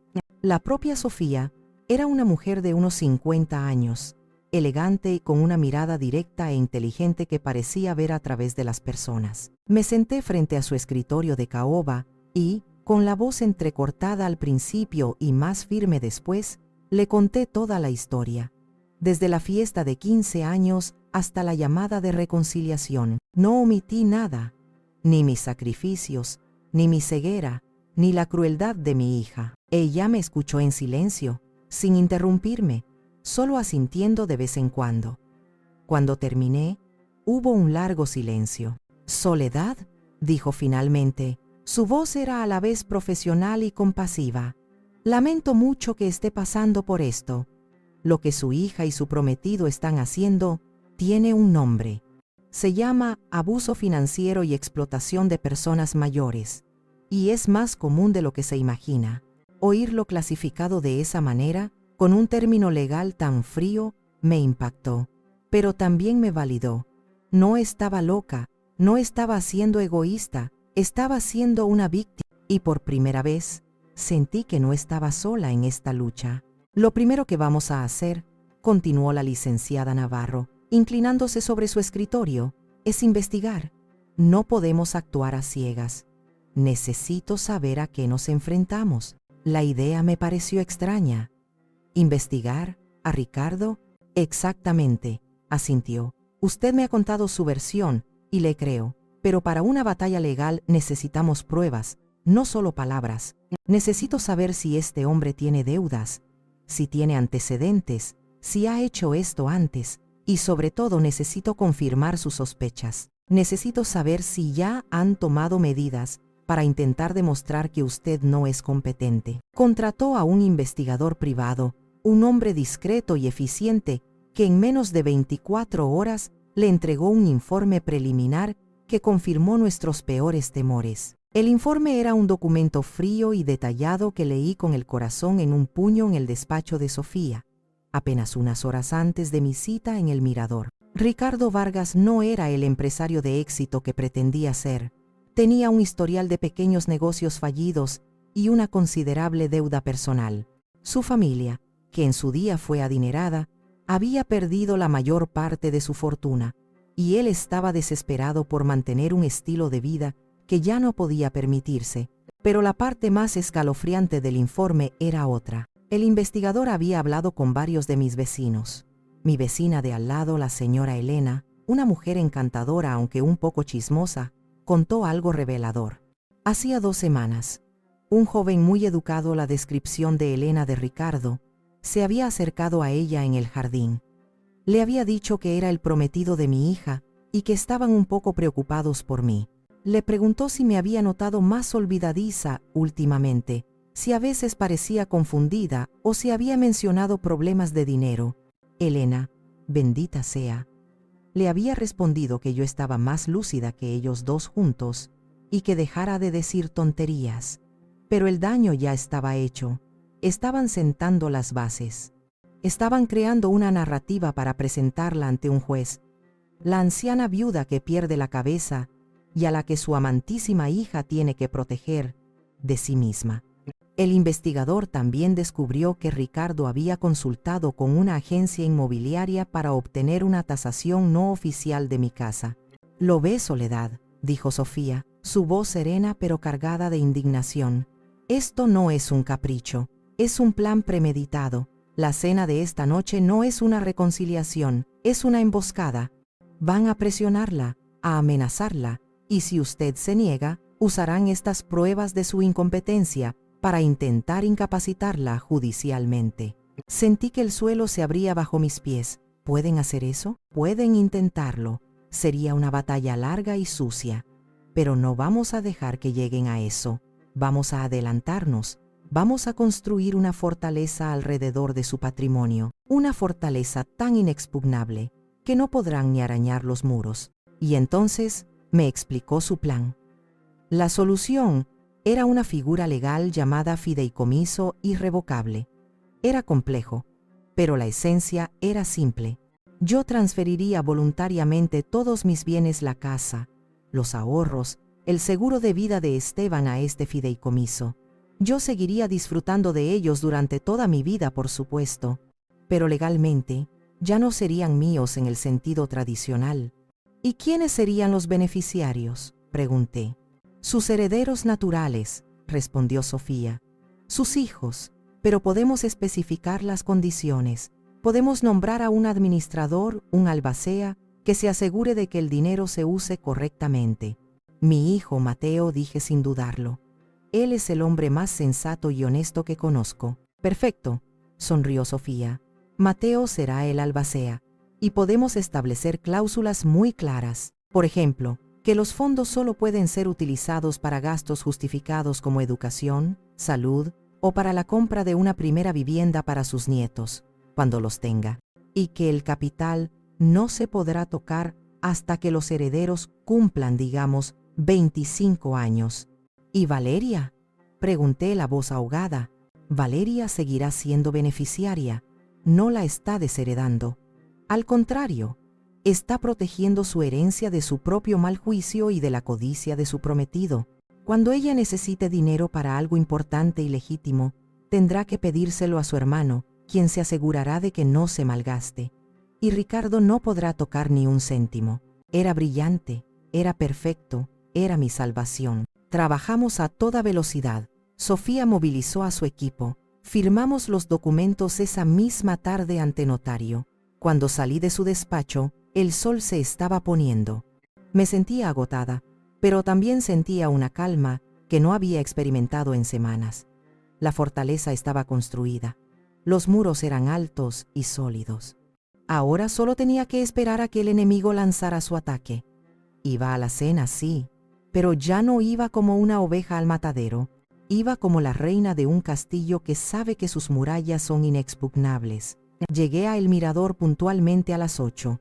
La propia Sofía era una mujer de unos 50 años, elegante y con una mirada directa e inteligente que parecía ver a través de las personas. Me senté frente a su escritorio de caoba y, con la voz entrecortada al principio y más firme después, le conté toda la historia. Desde la fiesta de 15 años hasta la llamada de reconciliación. No omití nada, ni mis sacrificios, ni mi ceguera, ni la crueldad de mi hija. Ella me escuchó en silencio, sin interrumpirme, solo asintiendo de vez en cuando. Cuando terminé, hubo un largo silencio. «Soledad», dijo finalmente. Su voz era a la vez profesional y compasiva. «Lamento mucho que esté pasando por esto. Lo que su hija y su prometido están haciendo tiene un nombre. Se llama abuso financiero y explotación de personas mayores, y es más común de lo que se imagina. Oírlo clasificado de esa manera, con un término legal tan frío, me impactó, pero también me validó. No estaba loca, no estaba siendo egoísta, estaba siendo una víctima. Y por primera vez, sentí que no estaba sola en esta lucha. Lo primero que vamos a hacer, continuó la licenciada Navarro, inclinándose sobre su escritorio, es investigar. No podemos actuar a ciegas. Necesito saber a qué nos enfrentamos. La idea me pareció extraña. ¿Investigar? ¿A Ricardo? Exactamente, asintió. Usted me ha contado su versión, y le creo, pero para una batalla legal necesitamos pruebas, no solo palabras. Necesito saber si este hombre tiene deudas, si tiene antecedentes, si ha hecho esto antes, y sobre todo necesito confirmar sus sospechas. Necesito saber si ya han tomado medidas para intentar demostrar que usted no es competente. Contrató a un investigador privado, un hombre discreto y eficiente, que en menos de 24 horas le entregó un informe preliminar que confirmó nuestros peores temores. El informe era un documento frío y detallado que leí con el corazón en un puño en el despacho de Sofía, apenas unas horas antes de mi cita en el Mirador. Ricardo Vargas no era el empresario de éxito que pretendía ser. Tenía un historial de pequeños negocios fallidos y una considerable deuda personal. Su familia, que en su día fue adinerada, había perdido la mayor parte de su fortuna, y él estaba desesperado por mantener un estilo de vida que ya no podía permitirse. Pero la parte más escalofriante del informe era otra. El investigador había hablado con varios de mis vecinos. Mi vecina de al lado, la señora Elena, una mujer encantadora aunque un poco chismosa, contó algo revelador. Hacía 2 semanas, un joven muy educado, la descripción de Elena de Ricardo, se había acercado a ella en el jardín. Le había dicho que era el prometido de mi hija y que estaban un poco preocupados por mí. Le preguntó si me había notado más olvidadiza últimamente, si a veces parecía confundida o si había mencionado problemas de dinero. Elena, bendita sea, le había respondido que yo estaba más lúcida que ellos dos juntos y que dejara de decir tonterías. Pero el daño ya estaba hecho. Estaban sentando las bases. Estaban creando una narrativa para presentarla ante un juez. La anciana viuda que pierde la cabeza y a la que su amantísima hija tiene que proteger de sí misma. El investigador también descubrió que Ricardo había consultado con una agencia inmobiliaria para obtener una tasación no oficial de mi casa. «Lo ve, Soledad», dijo Sofía, su voz serena pero cargada de indignación. «Esto no es un capricho, es un plan premeditado. La cena de esta noche no es una reconciliación, es una emboscada. Van a presionarla, a amenazarla, y si usted se niega, usarán estas pruebas de su incompetencia para intentar incapacitarla judicialmente». Sentí que el suelo se abría bajo mis pies. ¿Pueden hacer eso? Pueden intentarlo. Sería una batalla larga y sucia. Pero no vamos a dejar que lleguen a eso. Vamos a adelantarnos. Vamos a construir una fortaleza alrededor de su patrimonio. Una fortaleza tan inexpugnable que no podrán ni arañar los muros. Y entonces me explicó su plan. La solución era una figura legal llamada fideicomiso irrevocable. Era complejo, pero la esencia era simple. Yo transferiría voluntariamente todos mis bienes, la casa, los ahorros, el seguro de vida de Esteban a este fideicomiso. Yo seguiría disfrutando de ellos durante toda mi vida, por supuesto, pero legalmente ya no serían míos en el sentido tradicional. ¿Y quiénes serían los beneficiarios?, pregunté. Sus herederos naturales, respondió Sofía. Sus hijos, pero podemos especificar las condiciones. Podemos nombrar a un administrador, un albacea, que se asegure de que el dinero se use correctamente. Mi hijo Mateo, dije sin dudarlo. Él es el hombre más sensato y honesto que conozco. Perfecto, sonrió Sofía. Mateo será el albacea, y podemos establecer cláusulas muy claras. Por ejemplo, que los fondos solo pueden ser utilizados para gastos justificados como educación, salud o para la compra de una primera vivienda para sus nietos, cuando los tenga, y que el capital no se podrá tocar hasta que los herederos cumplan, digamos, 25 años. ¿Y Valeria?, pregunté, la voz ahogada. Valeria seguirá siendo beneficiaria, no la está desheredando. Al contrario, Está protegiendo su herencia de su propio mal juicio y de la codicia de su prometido. Cuando ella necesite dinero para algo importante y legítimo, tendrá que pedírselo a su hermano, quien se asegurará de que no se malgaste. Y Ricardo no podrá tocar ni un céntimo. Era brillante, era perfecto, era mi salvación. Trabajamos a toda velocidad. Sofía movilizó a su equipo. Firmamos los documentos esa misma tarde ante notario. Cuando salí de su despacho, el sol se estaba poniendo. Me sentía agotada, pero también sentía una calma que no había experimentado en semanas. La fortaleza estaba construida. Los muros eran altos y sólidos. Ahora solo tenía que esperar a que el enemigo lanzara su ataque. Iba a la cena, sí, pero ya no iba como una oveja al matadero. Iba como la reina de un castillo que sabe que sus murallas son inexpugnables. Llegué a El Mirador puntualmente a las 8.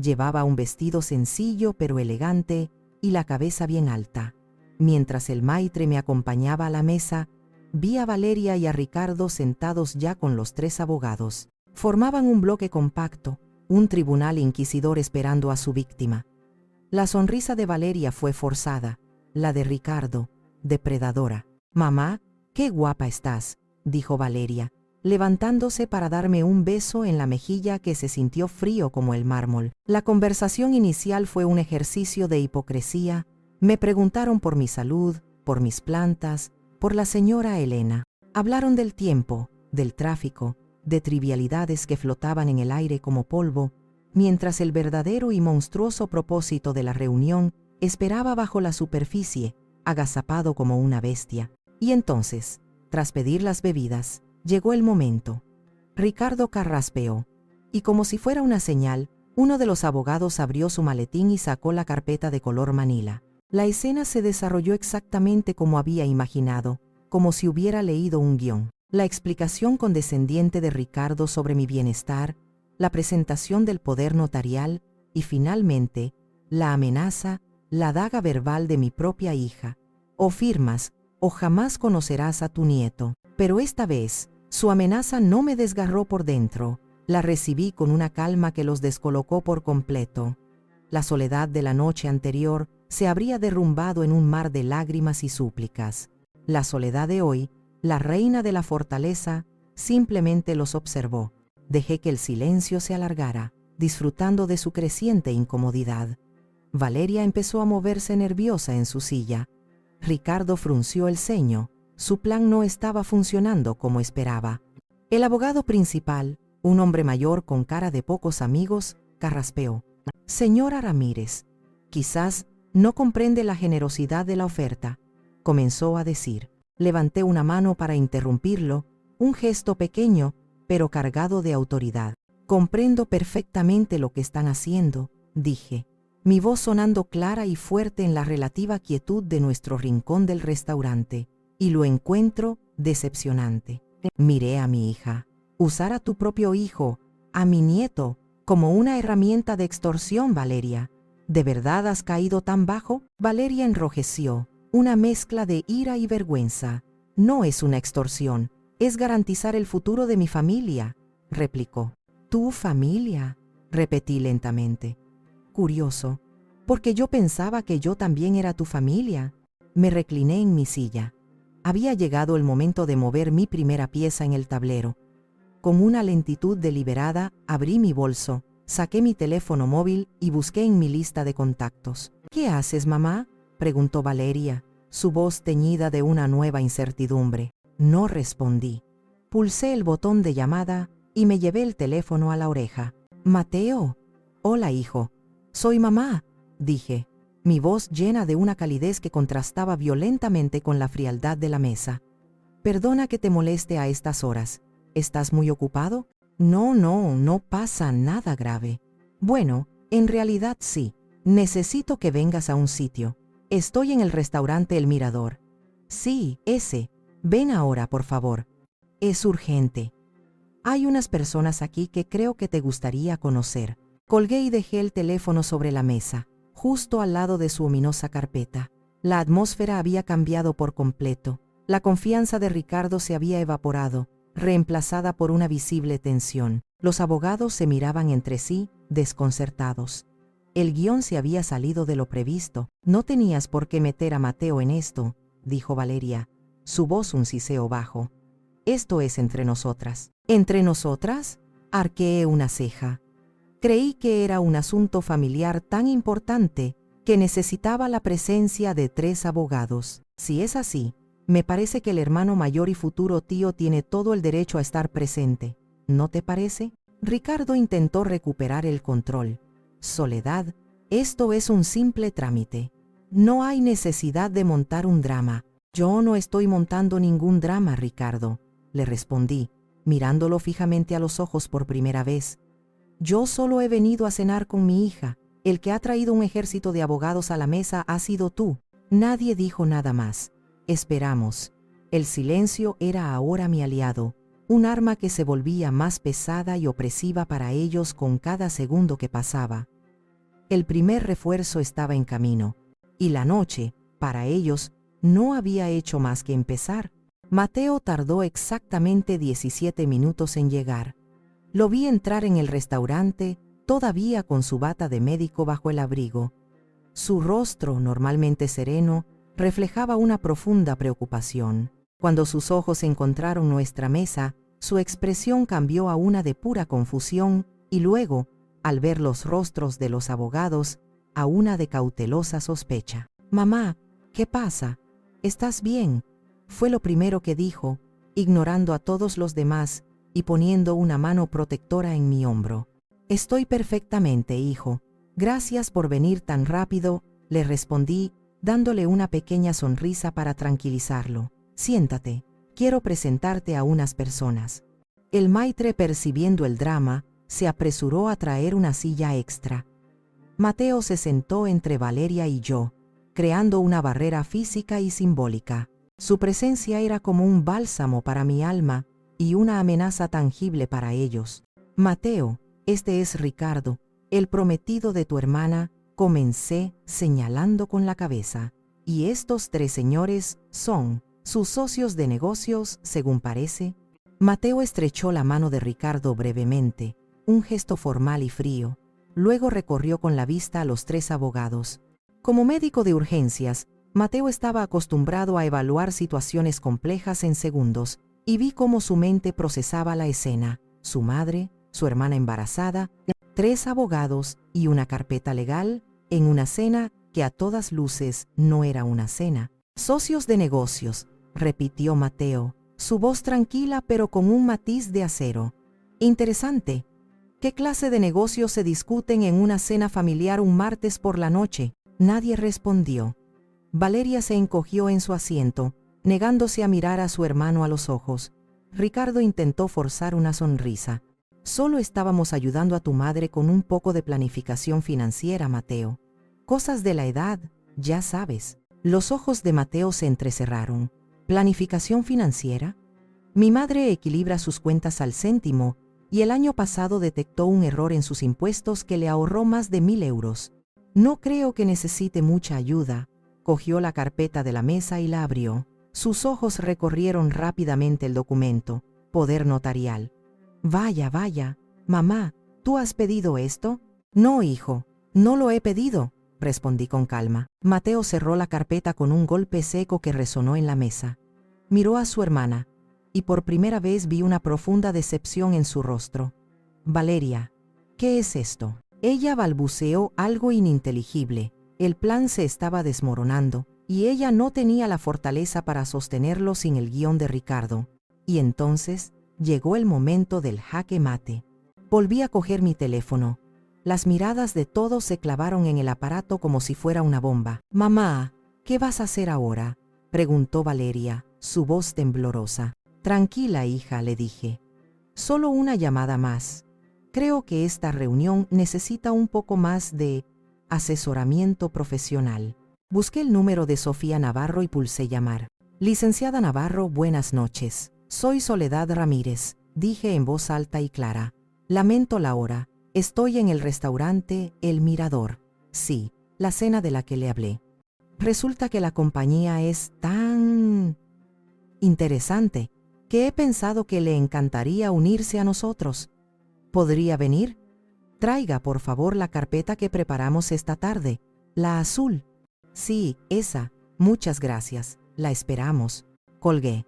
Llevaba un vestido sencillo pero elegante y la cabeza bien alta. Mientras el maitre me acompañaba a la mesa, vi a Valeria y a Ricardo sentados ya con los 3 abogados. Formaban un bloque compacto, un tribunal inquisidor esperando a su víctima. La sonrisa de Valeria fue forzada, la de Ricardo, depredadora. «Mamá, qué guapa estás», dijo Valeria, levantándose para darme un beso en la mejilla que se sintió frío como el mármol. La conversación inicial fue un ejercicio de hipocresía. Me preguntaron por mi salud, por mis plantas, por la señora Elena. Hablaron del tiempo, del tráfico, de trivialidades que flotaban en el aire como polvo, mientras el verdadero y monstruoso propósito de la reunión esperaba bajo la superficie, agazapado como una bestia. Y entonces, tras pedir las bebidas, llegó el momento. Ricardo carraspeó, y como si fuera una señal, uno de los abogados abrió su maletín y sacó la carpeta de color manila. La escena se desarrolló exactamente como había imaginado, como si hubiera leído un guión. La explicación condescendiente de Ricardo sobre mi bienestar, la presentación del poder notarial y, finalmente, la amenaza, la daga verbal de mi propia hija. O firmas, o jamás conocerás a tu nieto. Pero esta vez, su amenaza no me desgarró por dentro. La recibí con una calma que los descolocó por completo. La soledad de la noche anterior se habría derrumbado en un mar de lágrimas y súplicas. La soledad de hoy, la reina de la fortaleza, simplemente los observó. Dejé que el silencio se alargara, disfrutando de su creciente incomodidad. Valeria empezó a moverse nerviosa en su silla. Ricardo frunció el ceño. Su plan no estaba funcionando como esperaba. El abogado principal, un hombre mayor con cara de pocos amigos, carraspeó. «Señora Ramírez, quizás no comprende la generosidad de la oferta», comenzó a decir. Levanté una mano para interrumpirlo, un gesto pequeño, pero cargado de autoridad. «Comprendo perfectamente lo que están haciendo», dije, mi voz sonando clara y fuerte en la relativa quietud de nuestro rincón del restaurante, y lo encuentro decepcionante. Miré a mi hija. Usar a tu propio hijo, a mi nieto, como una herramienta de extorsión, Valeria. ¿De verdad has caído tan bajo? Valeria enrojeció, una mezcla de ira y vergüenza. No es una extorsión, es garantizar el futuro de mi familia, replicó. ¿Tu familia?, repetí lentamente. Curioso, porque yo pensaba que yo también era tu familia. Me recliné en mi silla. Había llegado el momento de mover mi primera pieza en el tablero. Con una lentitud deliberada, abrí mi bolso, saqué mi teléfono móvil y busqué en mi lista de contactos. «¿Qué haces, mamá?», preguntó Valeria, su voz teñida de una nueva incertidumbre. No respondí. Pulsé el botón de llamada y me llevé el teléfono a la oreja. «Mateo». «Hola, hijo. Soy mamá», dije, mi voz llena de una calidez que contrastaba violentamente con la frialdad de la mesa. «Perdona que te moleste a estas horas. ¿Estás muy ocupado?» No pasa nada grave». «Bueno, en realidad sí. Necesito que vengas a un sitio. Estoy en el restaurante El Mirador». «Sí, ese. Ven ahora, por favor. Es urgente. Hay unas personas aquí que creo que te gustaría conocer». Colgué y dejé el teléfono sobre la mesa, justo al lado de su ominosa carpeta. La atmósfera había cambiado por completo. La confianza de Ricardo se había evaporado, reemplazada por una visible tensión. Los abogados se miraban entre sí, desconcertados. El guión se había salido de lo previsto. No tenías por qué meter a Mateo en esto, dijo Valeria, su voz un siseo bajo. Esto es entre nosotras. ¿Entre nosotras? Arqueé una ceja. Creí que era un asunto familiar tan importante que necesitaba la presencia de 3 abogados. Si es así, me parece que el hermano mayor y futuro tío tiene todo el derecho a estar presente. ¿No te parece? Ricardo intentó recuperar el control. Soledad, esto es un simple trámite. No hay necesidad de montar un drama. Yo no estoy montando ningún drama, Ricardo, le respondí, mirándolo fijamente a los ojos por primera vez. Yo solo he venido a cenar con mi hija. El que ha traído un ejército de abogados a la mesa ha sido tú. Nadie dijo nada más. Esperamos. El silencio era ahora mi aliado, un arma que se volvía más pesada y opresiva para ellos con cada segundo que pasaba. El primer refuerzo estaba en camino, y la noche, para ellos, no había hecho más que empezar. Mateo tardó exactamente 17 minutos en llegar. Lo vi entrar en el restaurante, todavía con su bata de médico bajo el abrigo. Su rostro, normalmente sereno, reflejaba una profunda preocupación. Cuando sus ojos encontraron nuestra mesa, su expresión cambió a una de pura confusión y luego, al ver los rostros de los abogados, a una de cautelosa sospecha. «Mamá, ¿qué pasa? ¿Estás bien?», fue lo primero que dijo, ignorando a todos los demás y poniendo una mano protectora en mi hombro. «Estoy perfectamente, hijo. Gracias por venir tan rápido», le respondí, dándole una pequeña sonrisa para tranquilizarlo. «Siéntate. Quiero presentarte a unas personas». El maitre, percibiendo el drama, se apresuró a traer una silla extra. Mateo se sentó entre Valeria y yo, creando una barrera física y simbólica. Su presencia era como un bálsamo para mi alma y una amenaza tangible para ellos. «Mateo, este es Ricardo, el prometido de tu hermana», comencé señalando con la cabeza. «Y estos 3 señores son sus socios de negocios, según parece». Mateo estrechó la mano de Ricardo brevemente, un gesto formal y frío. Luego recorrió con la vista a los 3 abogados. Como médico de urgencias, Mateo estaba acostumbrado a evaluar situaciones complejas en segundos, y vi cómo su mente procesaba la escena: su madre, su hermana embarazada, 3 abogados y una carpeta legal, en una cena que a todas luces no era una cena. «Socios de negocios», repitió Mateo, su voz tranquila pero con un matiz de acero. «Interesante. ¿Qué clase de negocios se discuten en una cena familiar un martes por la noche?». Nadie respondió. Valeria se encogió en su asiento, negándose a mirar a su hermano a los ojos. Ricardo intentó forzar una sonrisa. «Solo estábamos ayudando a tu madre con un poco de planificación financiera, Mateo. Cosas de la edad, ya sabes». Los ojos de Mateo se entrecerraron. «¿Planificación financiera?». «Mi madre equilibra sus cuentas al céntimo y el año pasado detectó un error en sus impuestos que le ahorró más de 1.000 euros. No creo que necesite mucha ayuda». Cogió la carpeta de la mesa y la abrió. Sus ojos recorrieron rápidamente el documento. «Poder notarial». «Vaya, vaya. Mamá, ¿tú has pedido esto?». «No, hijo, no lo he pedido», respondí con calma. Mateo cerró la carpeta con un golpe seco que resonó en la mesa. Miró a su hermana, y por primera vez vi una profunda decepción en su rostro. «Valeria, ¿qué es esto?». Ella balbuceó algo ininteligible. El plan se estaba desmoronando, y ella no tenía la fortaleza para sostenerlo sin el guión de Ricardo. Y entonces llegó el momento del jaque mate. Volví a coger mi teléfono. Las miradas de todos se clavaron en el aparato como si fuera una bomba. «Mamá, ¿qué vas a hacer ahora?», preguntó Valeria, su voz temblorosa. «Tranquila, hija», le dije. «Solo una llamada más. Creo que esta reunión necesita un poco más de asesoramiento profesional». Busqué el número de Sofía Navarro y pulsé llamar. «Licenciada Navarro, buenas noches. Soy Soledad Ramírez», dije en voz alta y clara. «Lamento la hora. Estoy en el restaurante El Mirador». «Sí, la cena de la que le hablé. Resulta que la compañía es tan interesante que he pensado que le encantaría unirse a nosotros». ¿Podría venir? Traiga, por favor, la carpeta que preparamos esta tarde. La azul. Sí, esa. Muchas gracias. La esperamos. Colgué.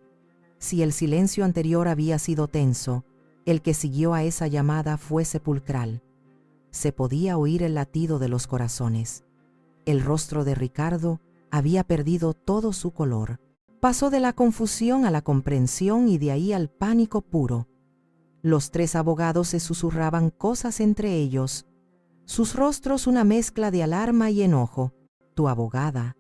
Si el silencio anterior había sido tenso, el que siguió a esa llamada fue sepulcral. Se podía oír el latido de los corazones. El rostro de Ricardo había perdido todo su color. Pasó de la confusión a la comprensión y de ahí al pánico puro. Los tres abogados se susurraban cosas entre ellos. Sus rostros una mezcla de alarma y enojo. Tu abogada.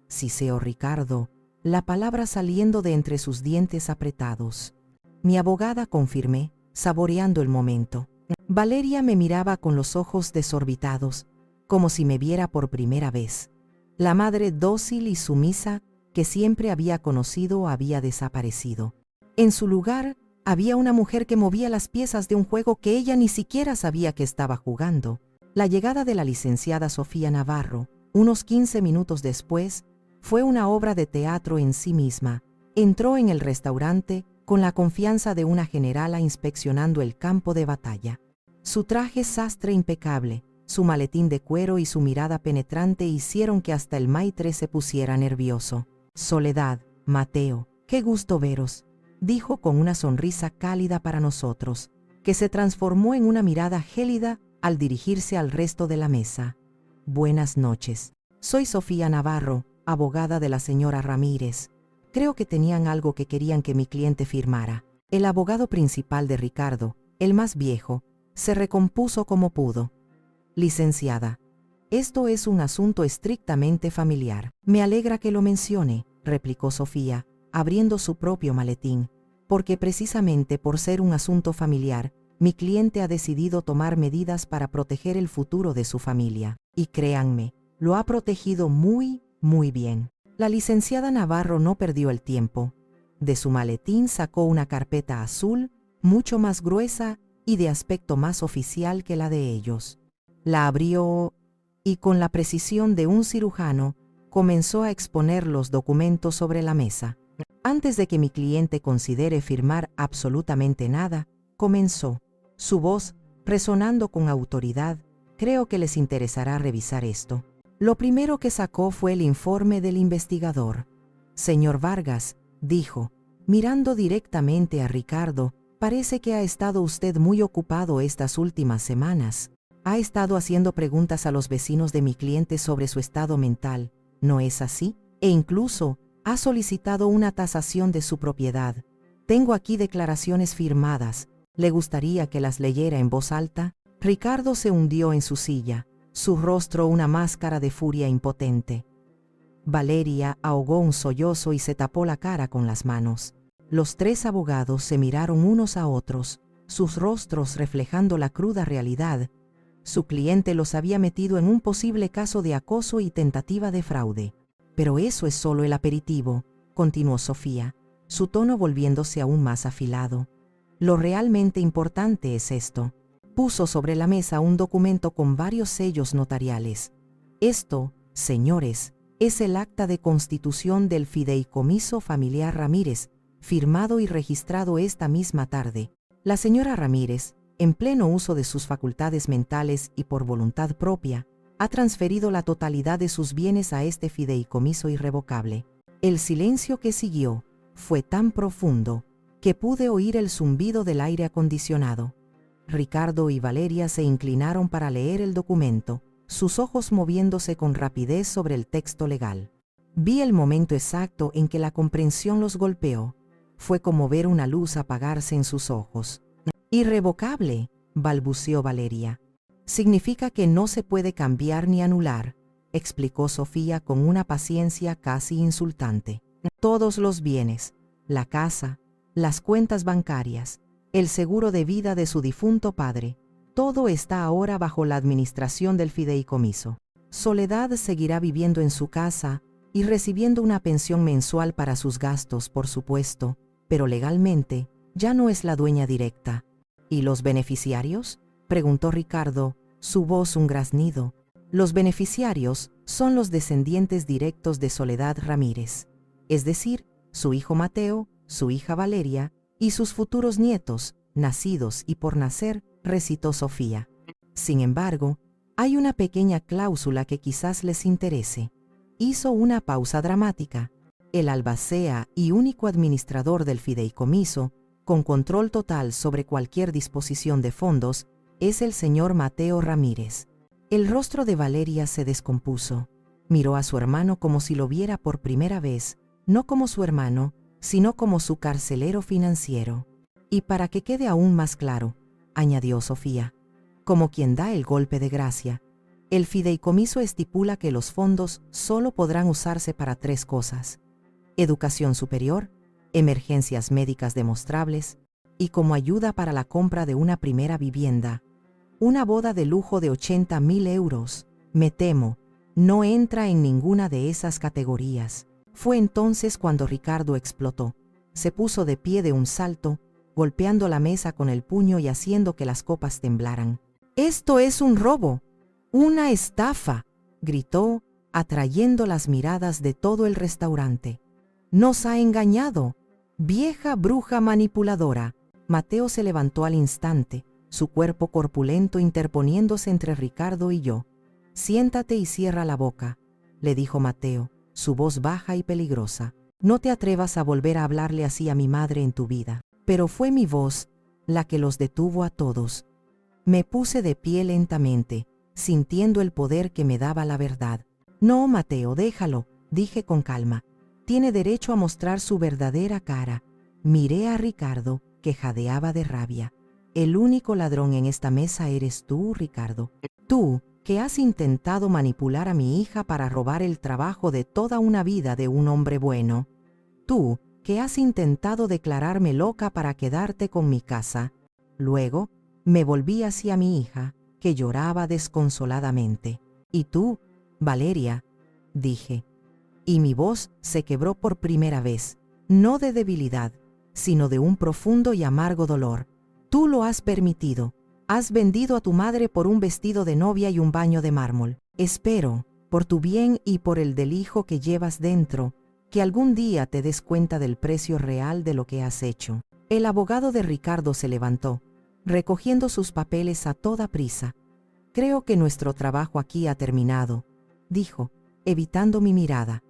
Siseó Ricardo, la palabra saliendo de entre sus dientes apretados. Mi abogada, confirmé, saboreando el momento. Valeria me miraba con los ojos desorbitados, como si me viera por primera vez. La madre dócil y sumisa que siempre había conocido había desaparecido. En su lugar, había una mujer que movía las piezas de un juego que ella ni siquiera sabía que estaba jugando. La llegada de la licenciada Sofía Navarro, unos 15 minutos después, fue una obra de teatro en sí misma. Entró en el restaurante con la confianza de una generala inspeccionando el campo de batalla. Su traje sastre impecable, su maletín de cuero y su mirada penetrante hicieron que hasta el maitre se pusiera nervioso. Soledad, Mateo, qué gusto veros, dijo con una sonrisa cálida para nosotros, que se transformó en una mirada gélida al dirigirse al resto de la mesa. Buenas noches. Soy Sofía Navarro, abogada de la señora Ramírez. Creo que tenían algo que querían que mi cliente firmara. El abogado principal de Ricardo, el más viejo, se recompuso como pudo. Licenciada, esto es un asunto estrictamente familiar. Me alegra que lo mencione, replicó Sofía, abriendo su propio maletín, porque precisamente por ser un asunto familiar, mi cliente ha decidido tomar medidas para proteger el futuro de su familia. Y créanme, lo ha protegido muy bien. La licenciada Navarro no perdió el tiempo. De su maletín sacó una carpeta azul, mucho más gruesa y de aspecto más oficial que la de ellos. La abrió y con la precisión de un cirujano comenzó a exponer los documentos sobre la mesa. Antes de que mi cliente considere firmar absolutamente nada, comenzó, su voz resonando con autoridad. Creo que les interesará revisar esto. Lo primero que sacó fue el informe del investigador. Señor Vargas, dijo, mirando directamente a Ricardo, parece que ha estado usted muy ocupado estas últimas semanas. Ha estado haciendo preguntas a los vecinos de mi cliente sobre su estado mental, ¿no es así? E incluso ha solicitado una tasación de su propiedad. Tengo aquí declaraciones firmadas. ¿Le gustaría que las leyera en voz alta? Ricardo se hundió en su silla, su rostro una máscara de furia impotente. Valeria ahogó un sollozo y se tapó la cara con las manos. Los tres abogados se miraron unos a otros, sus rostros reflejando la cruda realidad. Su cliente los había metido en un posible caso de acoso y tentativa de fraude. Pero eso es solo el aperitivo, continuó Sofía, su tono volviéndose aún más afilado. Lo realmente importante es esto. Puso sobre la mesa un documento con varios sellos notariales. Esto, señores, es el acta de constitución del fideicomiso familiar Ramírez, firmado y registrado esta misma tarde. La señora Ramírez, en pleno uso de sus facultades mentales y por voluntad propia, ha transferido la totalidad de sus bienes a este fideicomiso irrevocable. El silencio que siguió fue tan profundo que pude oír el zumbido del aire acondicionado. Ricardo y Valeria se inclinaron para leer el documento, sus ojos moviéndose con rapidez sobre el texto legal. Vi el momento exacto en que la comprensión los golpeó. Fue como ver una luz apagarse en sus ojos. Irrevocable, balbuceó Valeria. Significa que no se puede cambiar ni anular, explicó Sofía con una paciencia casi insultante. Todos los bienes, la casa, las cuentas bancarias, el seguro de vida de su difunto padre, todo está ahora bajo la administración del fideicomiso. Soledad seguirá viviendo en su casa y recibiendo una pensión mensual para sus gastos, por supuesto, pero legalmente ya no es la dueña directa. ¿Y los beneficiarios?, preguntó Ricardo, su voz un graznido. Los beneficiarios son los descendientes directos de Soledad Ramírez, es decir, su hijo Mateo, su hija Valeria y sus futuros nietos, nacidos y por nacer, recitó Sofía. Sin embargo, hay una pequeña cláusula que quizás les interese. Hizo una pausa dramática. El albacea y único administrador del fideicomiso, con control total sobre cualquier disposición de fondos, es el señor Mateo Ramírez. El rostro de Valeria se descompuso. Miró a su hermano como si lo viera por primera vez, no como su hermano, sino como su carcelero financiero. Y para que quede aún más claro, añadió Sofía, como quien da el golpe de gracia, el fideicomiso estipula que los fondos solo podrán usarse para 3 cosas: educación superior, emergencias médicas demostrables y como ayuda para la compra de una primera vivienda. Una boda de lujo de 80.000 euros, me temo, no entra en ninguna de esas categorías. Fue entonces cuando Ricardo explotó. Se puso de pie de un salto, golpeando la mesa con el puño y haciendo que las copas temblaran. «¡Esto es un robo! ¡Una estafa!», gritó, atrayendo las miradas de todo el restaurante. «¡Nos ha engañado! ¡Vieja bruja manipuladora!». Mateo se levantó al instante, su cuerpo corpulento interponiéndose entre Ricardo y yo. «Siéntate y cierra la boca», le dijo Mateo, su voz baja y peligrosa. «No te atrevas a volver a hablarle así a mi madre en tu vida». Pero fue mi voz la que los detuvo a todos. Me puse de pie lentamente, sintiendo el poder que me daba la verdad. «No, Mateo, déjalo», dije con calma. «Tiene derecho a mostrar su verdadera cara». Miré a Ricardo, que jadeaba de rabia. «El único ladrón en esta mesa eres tú, Ricardo. Tú, que has intentado manipular a mi hija para robar el trabajo de toda una vida de un hombre bueno. Tú, que has intentado declararme loca para quedarte con mi casa». Luego, me volví hacia mi hija, que lloraba desconsoladamente. «¿Y tú, Valeria?», dije. Y mi voz se quebró por primera vez, no de debilidad, sino de un profundo y amargo dolor. «Tú lo has permitido. Has vendido a tu madre por un vestido de novia y un baño de mármol. Espero, por tu bien y por el del hijo que llevas dentro, que algún día te des cuenta del precio real de lo que has hecho». El abogado de Ricardo se levantó, recogiendo sus papeles a toda prisa. «Creo que nuestro trabajo aquí ha terminado», dijo, evitando mi mirada.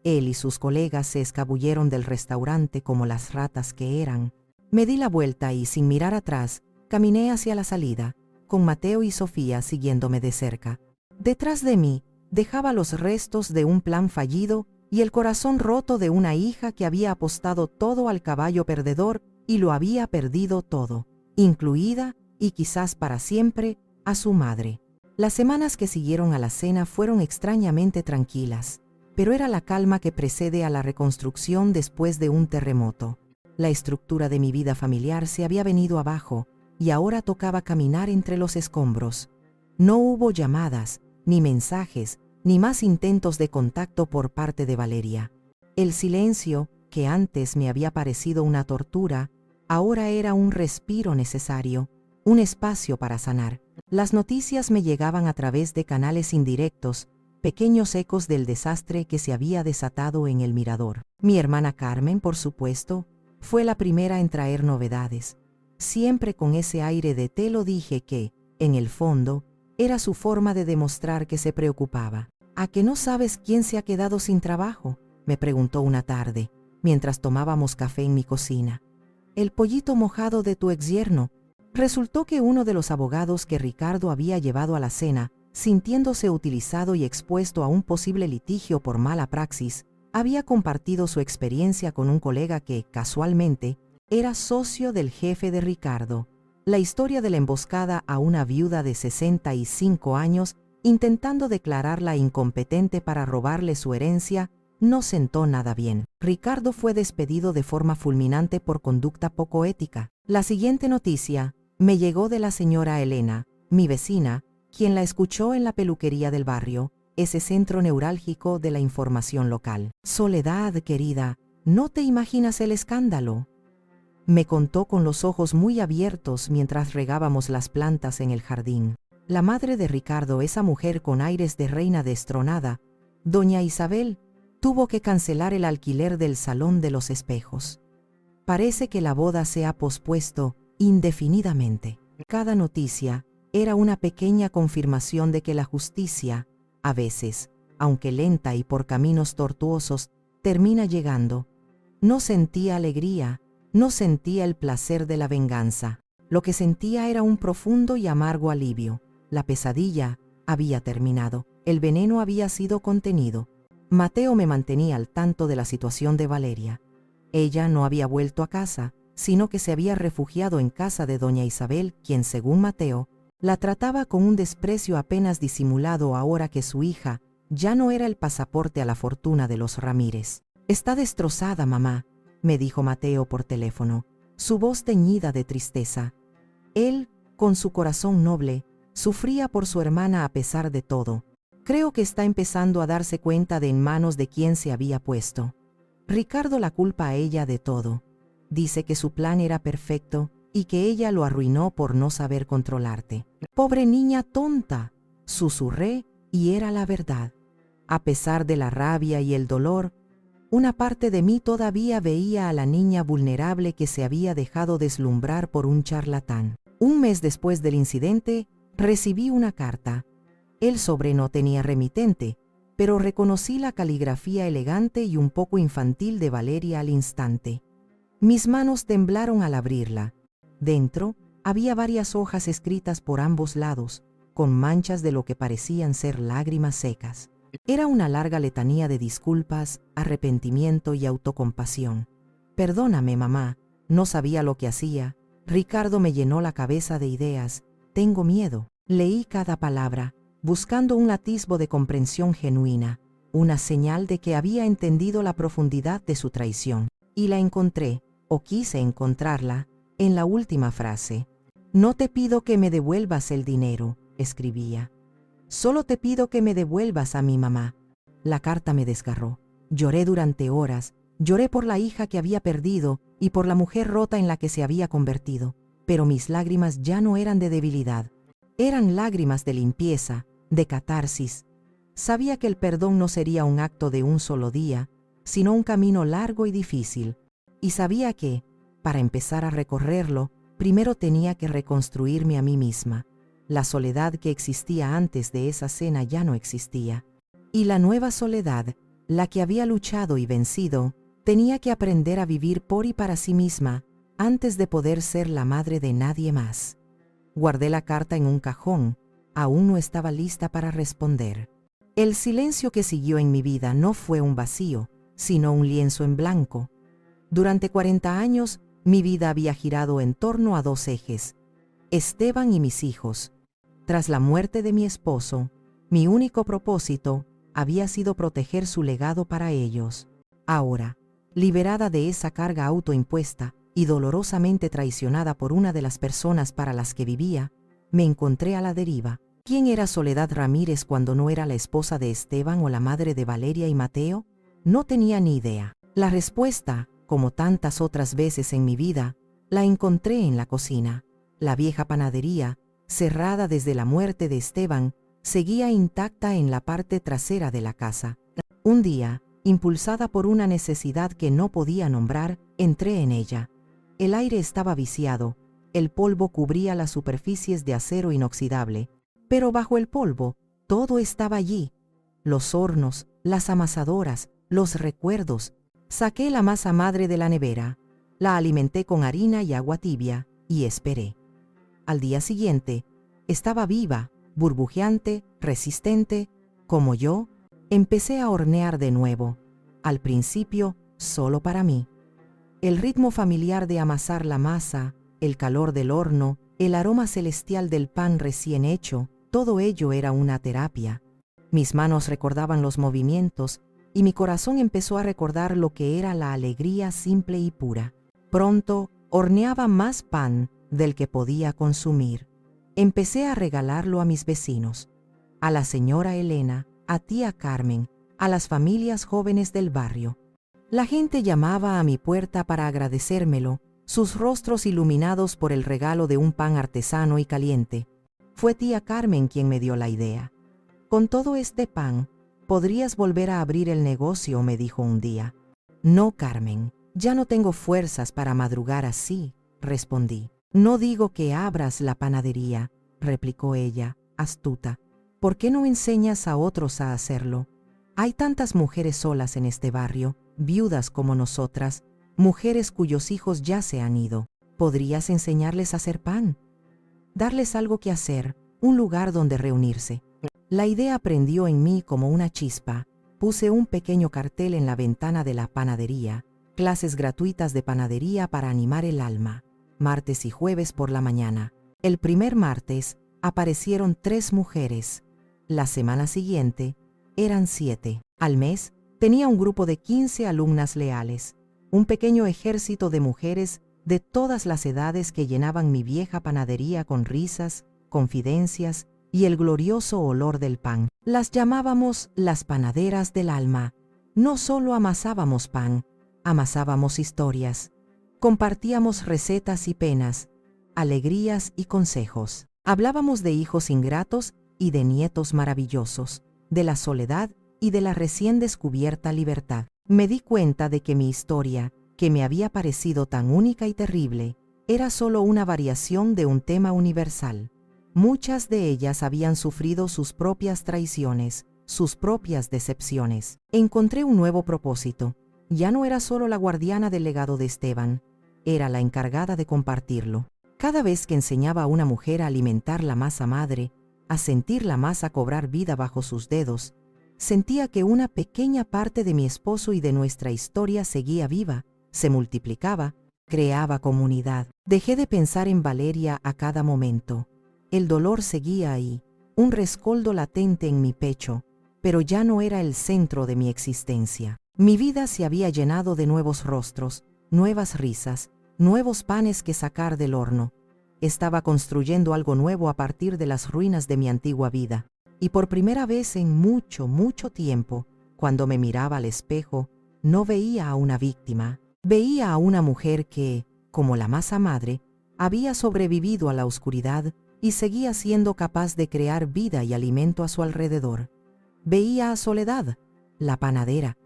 Él y sus colegas se escabulleron del restaurante como las ratas que eran. Me di la vuelta y, sin mirar atrás, caminé hacia la salida, con Mateo y Sofía siguiéndome de cerca. Detrás de mí dejaba los restos de un plan fallido y el corazón roto de una hija que había apostado todo al caballo perdedor y lo había perdido todo, incluida, y quizás para siempre, a su madre. Las semanas que siguieron a la cena fueron extrañamente tranquilas, pero era la calma que precede a la reconstrucción después de un terremoto. La estructura de mi vida familiar se había venido abajo y ahora tocaba caminar entre los escombros. No hubo llamadas, ni mensajes, ni más intentos de contacto por parte de Valeria. El silencio, que antes me había parecido una tortura, ahora era un respiro necesario, un espacio para sanar. Las noticias me llegaban a través de canales indirectos, pequeños ecos del desastre que se había desatado en el Mirador. Mi hermana Carmen, por supuesto, fue la primera en traer novedades. Siempre con ese aire de te lo dije que, en el fondo, era su forma de demostrar que se preocupaba. «¿A que no sabes quién se ha quedado sin trabajo?», me preguntó una tarde, mientras tomábamos café en mi cocina. «El pollito mojado de tu exyerno». Resultó que uno de los abogados que Ricardo había llevado a la cena, sintiéndose utilizado y expuesto a un posible litigio por mala praxis, había compartido su experiencia con un colega que, casualmente, era socio del jefe de Ricardo. La historia de la emboscada a una viuda de 65 años intentando declararla incompetente para robarle su herencia no sentó nada bien. Ricardo fue despedido de forma fulminante por conducta poco ética. La siguiente noticia me llegó de la señora Elena, mi vecina, quien la escuchó en la peluquería del barrio, ese centro neurálgico de la información local. «Soledad, querida, no te imaginas el escándalo», me contó con los ojos muy abiertos mientras regábamos las plantas en el jardín. La madre de Ricardo, esa mujer con aires de reina destronada, doña Isabel, tuvo que cancelar el alquiler del Salón de los Espejos. Parece que la boda se ha pospuesto indefinidamente. Cada noticia era una pequeña confirmación de que la justicia, a veces, aunque lenta y por caminos tortuosos, termina llegando. No sentía alegría, no sentía el placer de la venganza. Lo que sentía era un profundo y amargo alivio. La pesadilla había terminado, el veneno había sido contenido. Mateo me mantenía al tanto de la situación de Valeria. Ella no había vuelto a casa, sino que se había refugiado en casa de doña Isabel, quien, según Mateo, la trataba con un desprecio apenas disimulado ahora que su hija ya no era el pasaporte a la fortuna de los Ramírez. «Está destrozada, mamá», me dijo Mateo por teléfono, su voz teñida de tristeza. Él, con su corazón noble, sufría por su hermana a pesar de todo. Creo que está empezando a darse cuenta de en manos de quién se había puesto. Ricardo la culpa a ella de todo. Dice que su plan era perfecto y que ella lo arruinó por no saber controlarte. «Pobre niña tonta», susurré, y era la verdad. A pesar de la rabia y el dolor, una parte de mí todavía veía a la niña vulnerable que se había dejado deslumbrar por un charlatán. Un mes después del incidente, recibí una carta. El sobre no tenía remitente, pero reconocí la caligrafía elegante y un poco infantil de Valeria al instante. Mis manos temblaron al abrirla. Dentro había varias hojas escritas por ambos lados, con manchas de lo que parecían ser lágrimas secas. Era una larga letanía de disculpas, arrepentimiento y autocompasión. «Perdóname, mamá, no sabía lo que hacía. Ricardo me llenó la cabeza de ideas. Tengo miedo». Leí cada palabra, buscando un atisbo de comprensión genuina, una señal de que había entendido la profundidad de su traición. Y la encontré, o quise encontrarla, en la última frase. «No te pido que me devuelvas el dinero», escribía. «Solo te pido que me devuelvas a mi mamá». La carta me desgarró. Lloré durante horas. Lloré por la hija que había perdido y por la mujer rota en la que se había convertido. Pero mis lágrimas ya no eran de debilidad. Eran lágrimas de limpieza, de catarsis. Sabía que el perdón no sería un acto de un solo día, sino un camino largo y difícil. Y sabía que, para empezar a recorrerlo, primero tenía que reconstruirme a mí misma. La soledad que existía antes de esa cena ya no existía. Y la nueva soledad, la que había luchado y vencido, tenía que aprender a vivir por y para sí misma antes de poder ser la madre de nadie más. Guardé la carta en un cajón. Aún no estaba lista para responder. El silencio que siguió en mi vida no fue un vacío, sino un lienzo en blanco. Durante 40 años, mi vida había girado en torno a dos ejes: Esteban y mis hijos. Tras la muerte de mi esposo, mi único propósito había sido proteger su legado para ellos. Ahora, liberada de esa carga autoimpuesta y dolorosamente traicionada por una de las personas para las que vivía, me encontré a la deriva. ¿Quién era Soledad Ramírez cuando no era la esposa de Esteban o la madre de Valeria y Mateo? No tenía ni idea. La respuesta, como tantas otras veces en mi vida, la encontré en la cocina. La vieja panadería, cerrada desde la muerte de Esteban, seguía intacta en la parte trasera de la casa. Un día, impulsada por una necesidad que no podía nombrar, entré en ella. El aire estaba viciado, el polvo cubría las superficies de acero inoxidable, pero bajo el polvo, todo estaba allí. Los hornos, las amasadoras, los recuerdos. Saqué la masa madre de la nevera, la alimenté con harina y agua tibia, y esperé. Al día siguiente, estaba viva, burbujeante, resistente. Como yo, empecé a hornear de nuevo. Al principio, solo para mí. El ritmo familiar de amasar la masa, el calor del horno, el aroma celestial del pan recién hecho, todo ello era una terapia. Mis manos recordaban los movimientos y mi corazón empezó a recordar lo que era la alegría simple y pura. Pronto, horneaba más pan del que podía consumir. Empecé a regalarlo a mis vecinos, a la señora Elena, a tía Carmen, a las familias jóvenes del barrio. La gente llamaba a mi puerta para agradecérmelo, sus rostros iluminados por el regalo de un pan artesano y caliente. Fue tía Carmen quien me dio la idea. «Con todo este pan, podrías volver a abrir el negocio», me dijo un día. «No, Carmen, ya no tengo fuerzas para madrugar así», respondí. No digo que abras la panadería, replicó ella, astuta. ¿Por qué no enseñas a otros a hacerlo? Hay tantas mujeres solas en este barrio, viudas como nosotras, mujeres cuyos hijos ya se han ido. ¿Podrías enseñarles a hacer pan? Darles algo que hacer, un lugar donde reunirse. La idea prendió en mí como una chispa. Puse un pequeño cartel en la ventana de la panadería, clases gratuitas de panadería para animar el alma, martes y jueves por la mañana. El primer martes aparecieron 3 mujeres. La semana siguiente eran 7. Al mes tenía un grupo de 15 alumnas leales, un pequeño ejército de mujeres de todas las edades que llenaban mi vieja panadería con risas, confidencias y el glorioso olor del pan. Las llamábamos las panaderas del alma. No solo amasábamos pan, amasábamos historias. Compartíamos recetas y penas, alegrías y consejos. Hablábamos de hijos ingratos y de nietos maravillosos, de la soledad y de la recién descubierta libertad. Me di cuenta de que mi historia, que me había parecido tan única y terrible, era solo una variación de un tema universal. Muchas de ellas habían sufrido sus propias traiciones, sus propias decepciones. Encontré un nuevo propósito. Ya no era solo la guardiana del legado de Esteban, era la encargada de compartirlo. Cada vez que enseñaba a una mujer a alimentar la masa madre, a sentir la masa cobrar vida bajo sus dedos, sentía que una pequeña parte de mi esposo y de nuestra historia seguía viva, se multiplicaba, creaba comunidad. Dejé de pensar en Valeria a cada momento. El dolor seguía ahí, un rescoldo latente en mi pecho, pero ya no era el centro de mi existencia. Mi vida se había llenado de nuevos rostros, nuevas risas, nuevos panes que sacar del horno. Estaba construyendo algo nuevo a partir de las ruinas de mi antigua vida. Y por primera vez en mucho, mucho tiempo, cuando me miraba al espejo, no veía a una víctima. Veía a una mujer que, como la masa madre, había sobrevivido a la oscuridad y seguía siendo capaz de crear vida y alimento a su alrededor. Veía a Soledad, la panadera,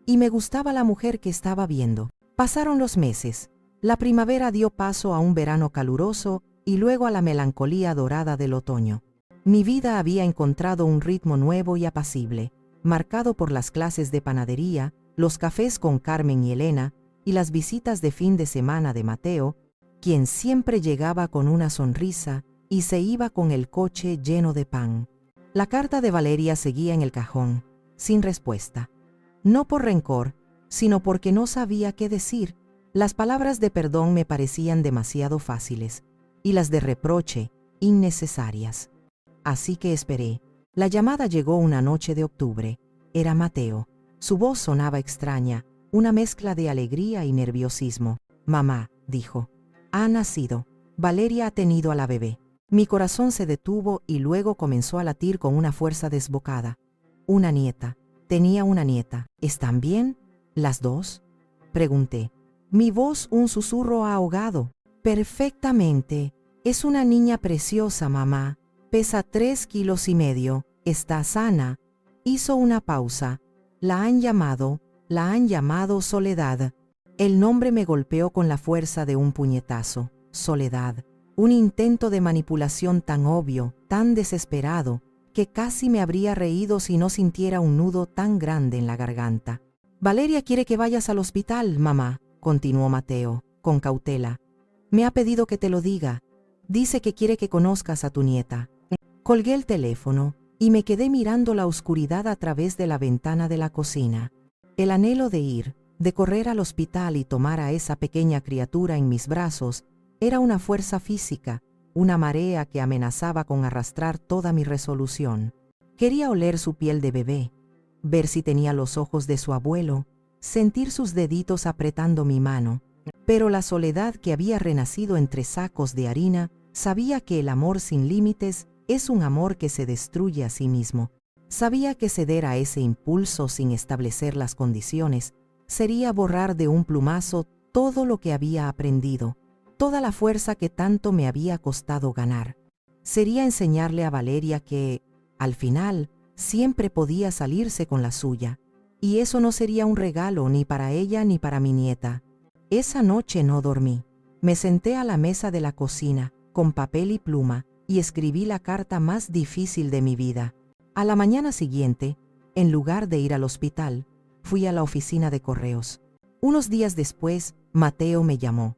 y me gustaba la mujer que estaba viendo. Pasaron los meses. La primavera dio paso a un verano caluroso y luego a la melancolía dorada del otoño. Mi vida había encontrado un ritmo nuevo y apacible, marcado por las clases de panadería, los cafés con Carmen y Elena y las visitas de fin de semana de Mateo, quien siempre llegaba con una sonrisa y se iba con el coche lleno de pan. La carta de Valeria seguía en el cajón, sin respuesta. No por rencor, sino porque no sabía qué decir. Las palabras de perdón me parecían demasiado fáciles, y las de reproche, innecesarias. Así que esperé. La llamada llegó una noche de octubre. Era Mateo. Su voz sonaba extraña, una mezcla de alegría y nerviosismo. «Mamá», dijo, «ha nacido. Valeria ha tenido a la bebé». Mi corazón se detuvo y luego comenzó a latir con una fuerza desbocada. Una nieta. Tenía una nieta. ¿Están bien? ¿Las dos?, pregunté. Mi voz un susurro ahogado. Perfectamente. Es una niña preciosa, mamá. Pesa 3,5 kilos. Está sana. Hizo una pausa. La han llamado Soledad. El nombre me golpeó con la fuerza de un puñetazo. Soledad. Un intento de manipulación tan obvio, tan desesperado, que casi me habría reído si no sintiera un nudo tan grande en la garganta. Valeria quiere que vayas al hospital, mamá, continuó Mateo, con cautela. Me ha pedido que te lo diga. Dice que quiere que conozcas a tu nieta. Colgué el teléfono y me quedé mirando la oscuridad a través de la ventana de la cocina. El anhelo de ir, de correr al hospital y tomar a esa pequeña criatura en mis brazos, era una fuerza física, una marea que amenazaba con arrastrar toda mi resolución. Quería oler su piel de bebé, ver si tenía los ojos de su abuelo, sentir sus deditos apretando mi mano. Pero la Soledad que había renacido entre sacos de harina sabía que el amor sin límites es un amor que se destruye a sí mismo. Sabía que ceder a ese impulso sin establecer las condiciones sería borrar de un plumazo todo lo que había aprendido, toda la fuerza que tanto me había costado ganar. Sería enseñarle a Valeria que, al final, siempre podía salirse con la suya, y eso no sería un regalo ni para ella ni para mi nieta. Esa noche no dormí. Me senté a la mesa de la cocina, con papel y pluma, y escribí la carta más difícil de mi vida. A la mañana siguiente, en lugar de ir al hospital, fui a la oficina de correos. Unos días después, Mateo me llamó.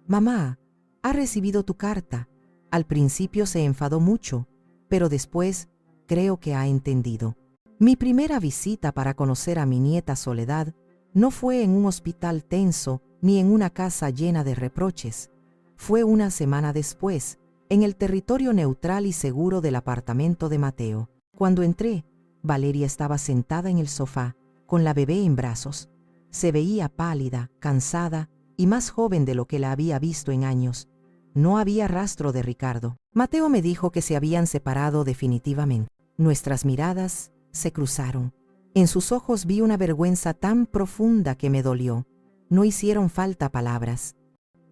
«Mamá, ha recibido tu carta». Al principio se enfadó mucho, pero después creo que ha entendido. Mi primera visita para conocer a mi nieta Soledad no fue en un hospital tenso ni en una casa llena de reproches. Fue una semana después, en el territorio neutral y seguro del apartamento de Mateo. Cuando entré, Valeria estaba sentada en el sofá, con la bebé en brazos. Se veía pálida, cansada y más joven de lo que la había visto en años. No había rastro de Ricardo. Mateo me dijo que se habían separado definitivamente. Nuestras miradas se cruzaron. En sus ojos vi una vergüenza tan profunda que me dolió. No hicieron falta palabras.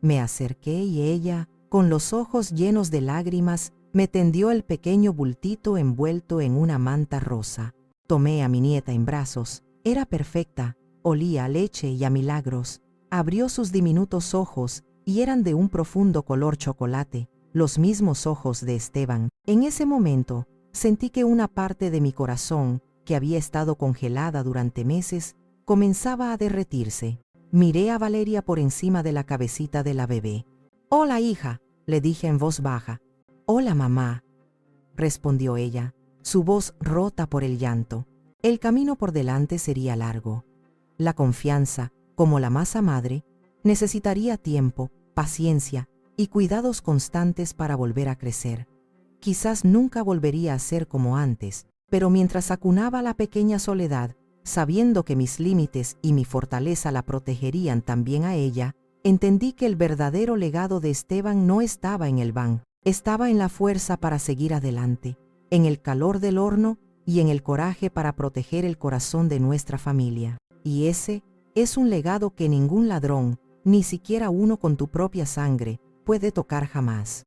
Me acerqué y ella, con los ojos llenos de lágrimas, me tendió el pequeño bultito envuelto en una manta rosa. Tomé a mi nieta en brazos. Era perfecta, olía a leche y a milagros. Abrió sus diminutos ojos y eran de un profundo color chocolate, los mismos ojos de Esteban. En ese momento, sentí que una parte de mi corazón, que había estado congelada durante meses, comenzaba a derretirse. Miré a Valeria por encima de la cabecita de la bebé. «Hola, hija», le dije en voz baja. «Hola, mamá», respondió ella, su voz rota por el llanto. El camino por delante sería largo. La confianza, como la masa madre, necesitaría tiempo, paciencia y cuidados constantes para volver a crecer. Quizás nunca volvería a ser como antes, pero mientras acunaba a la pequeña Soledad, sabiendo que mis límites y mi fortaleza la protegerían también a ella, entendí que el verdadero legado de Esteban no estaba en el van, estaba en la fuerza para seguir adelante, en el calor del horno y en el coraje para proteger el corazón de nuestra familia. Y ese es un legado que ningún ladrón, ni siquiera uno con tu propia sangre, puede tocar jamás.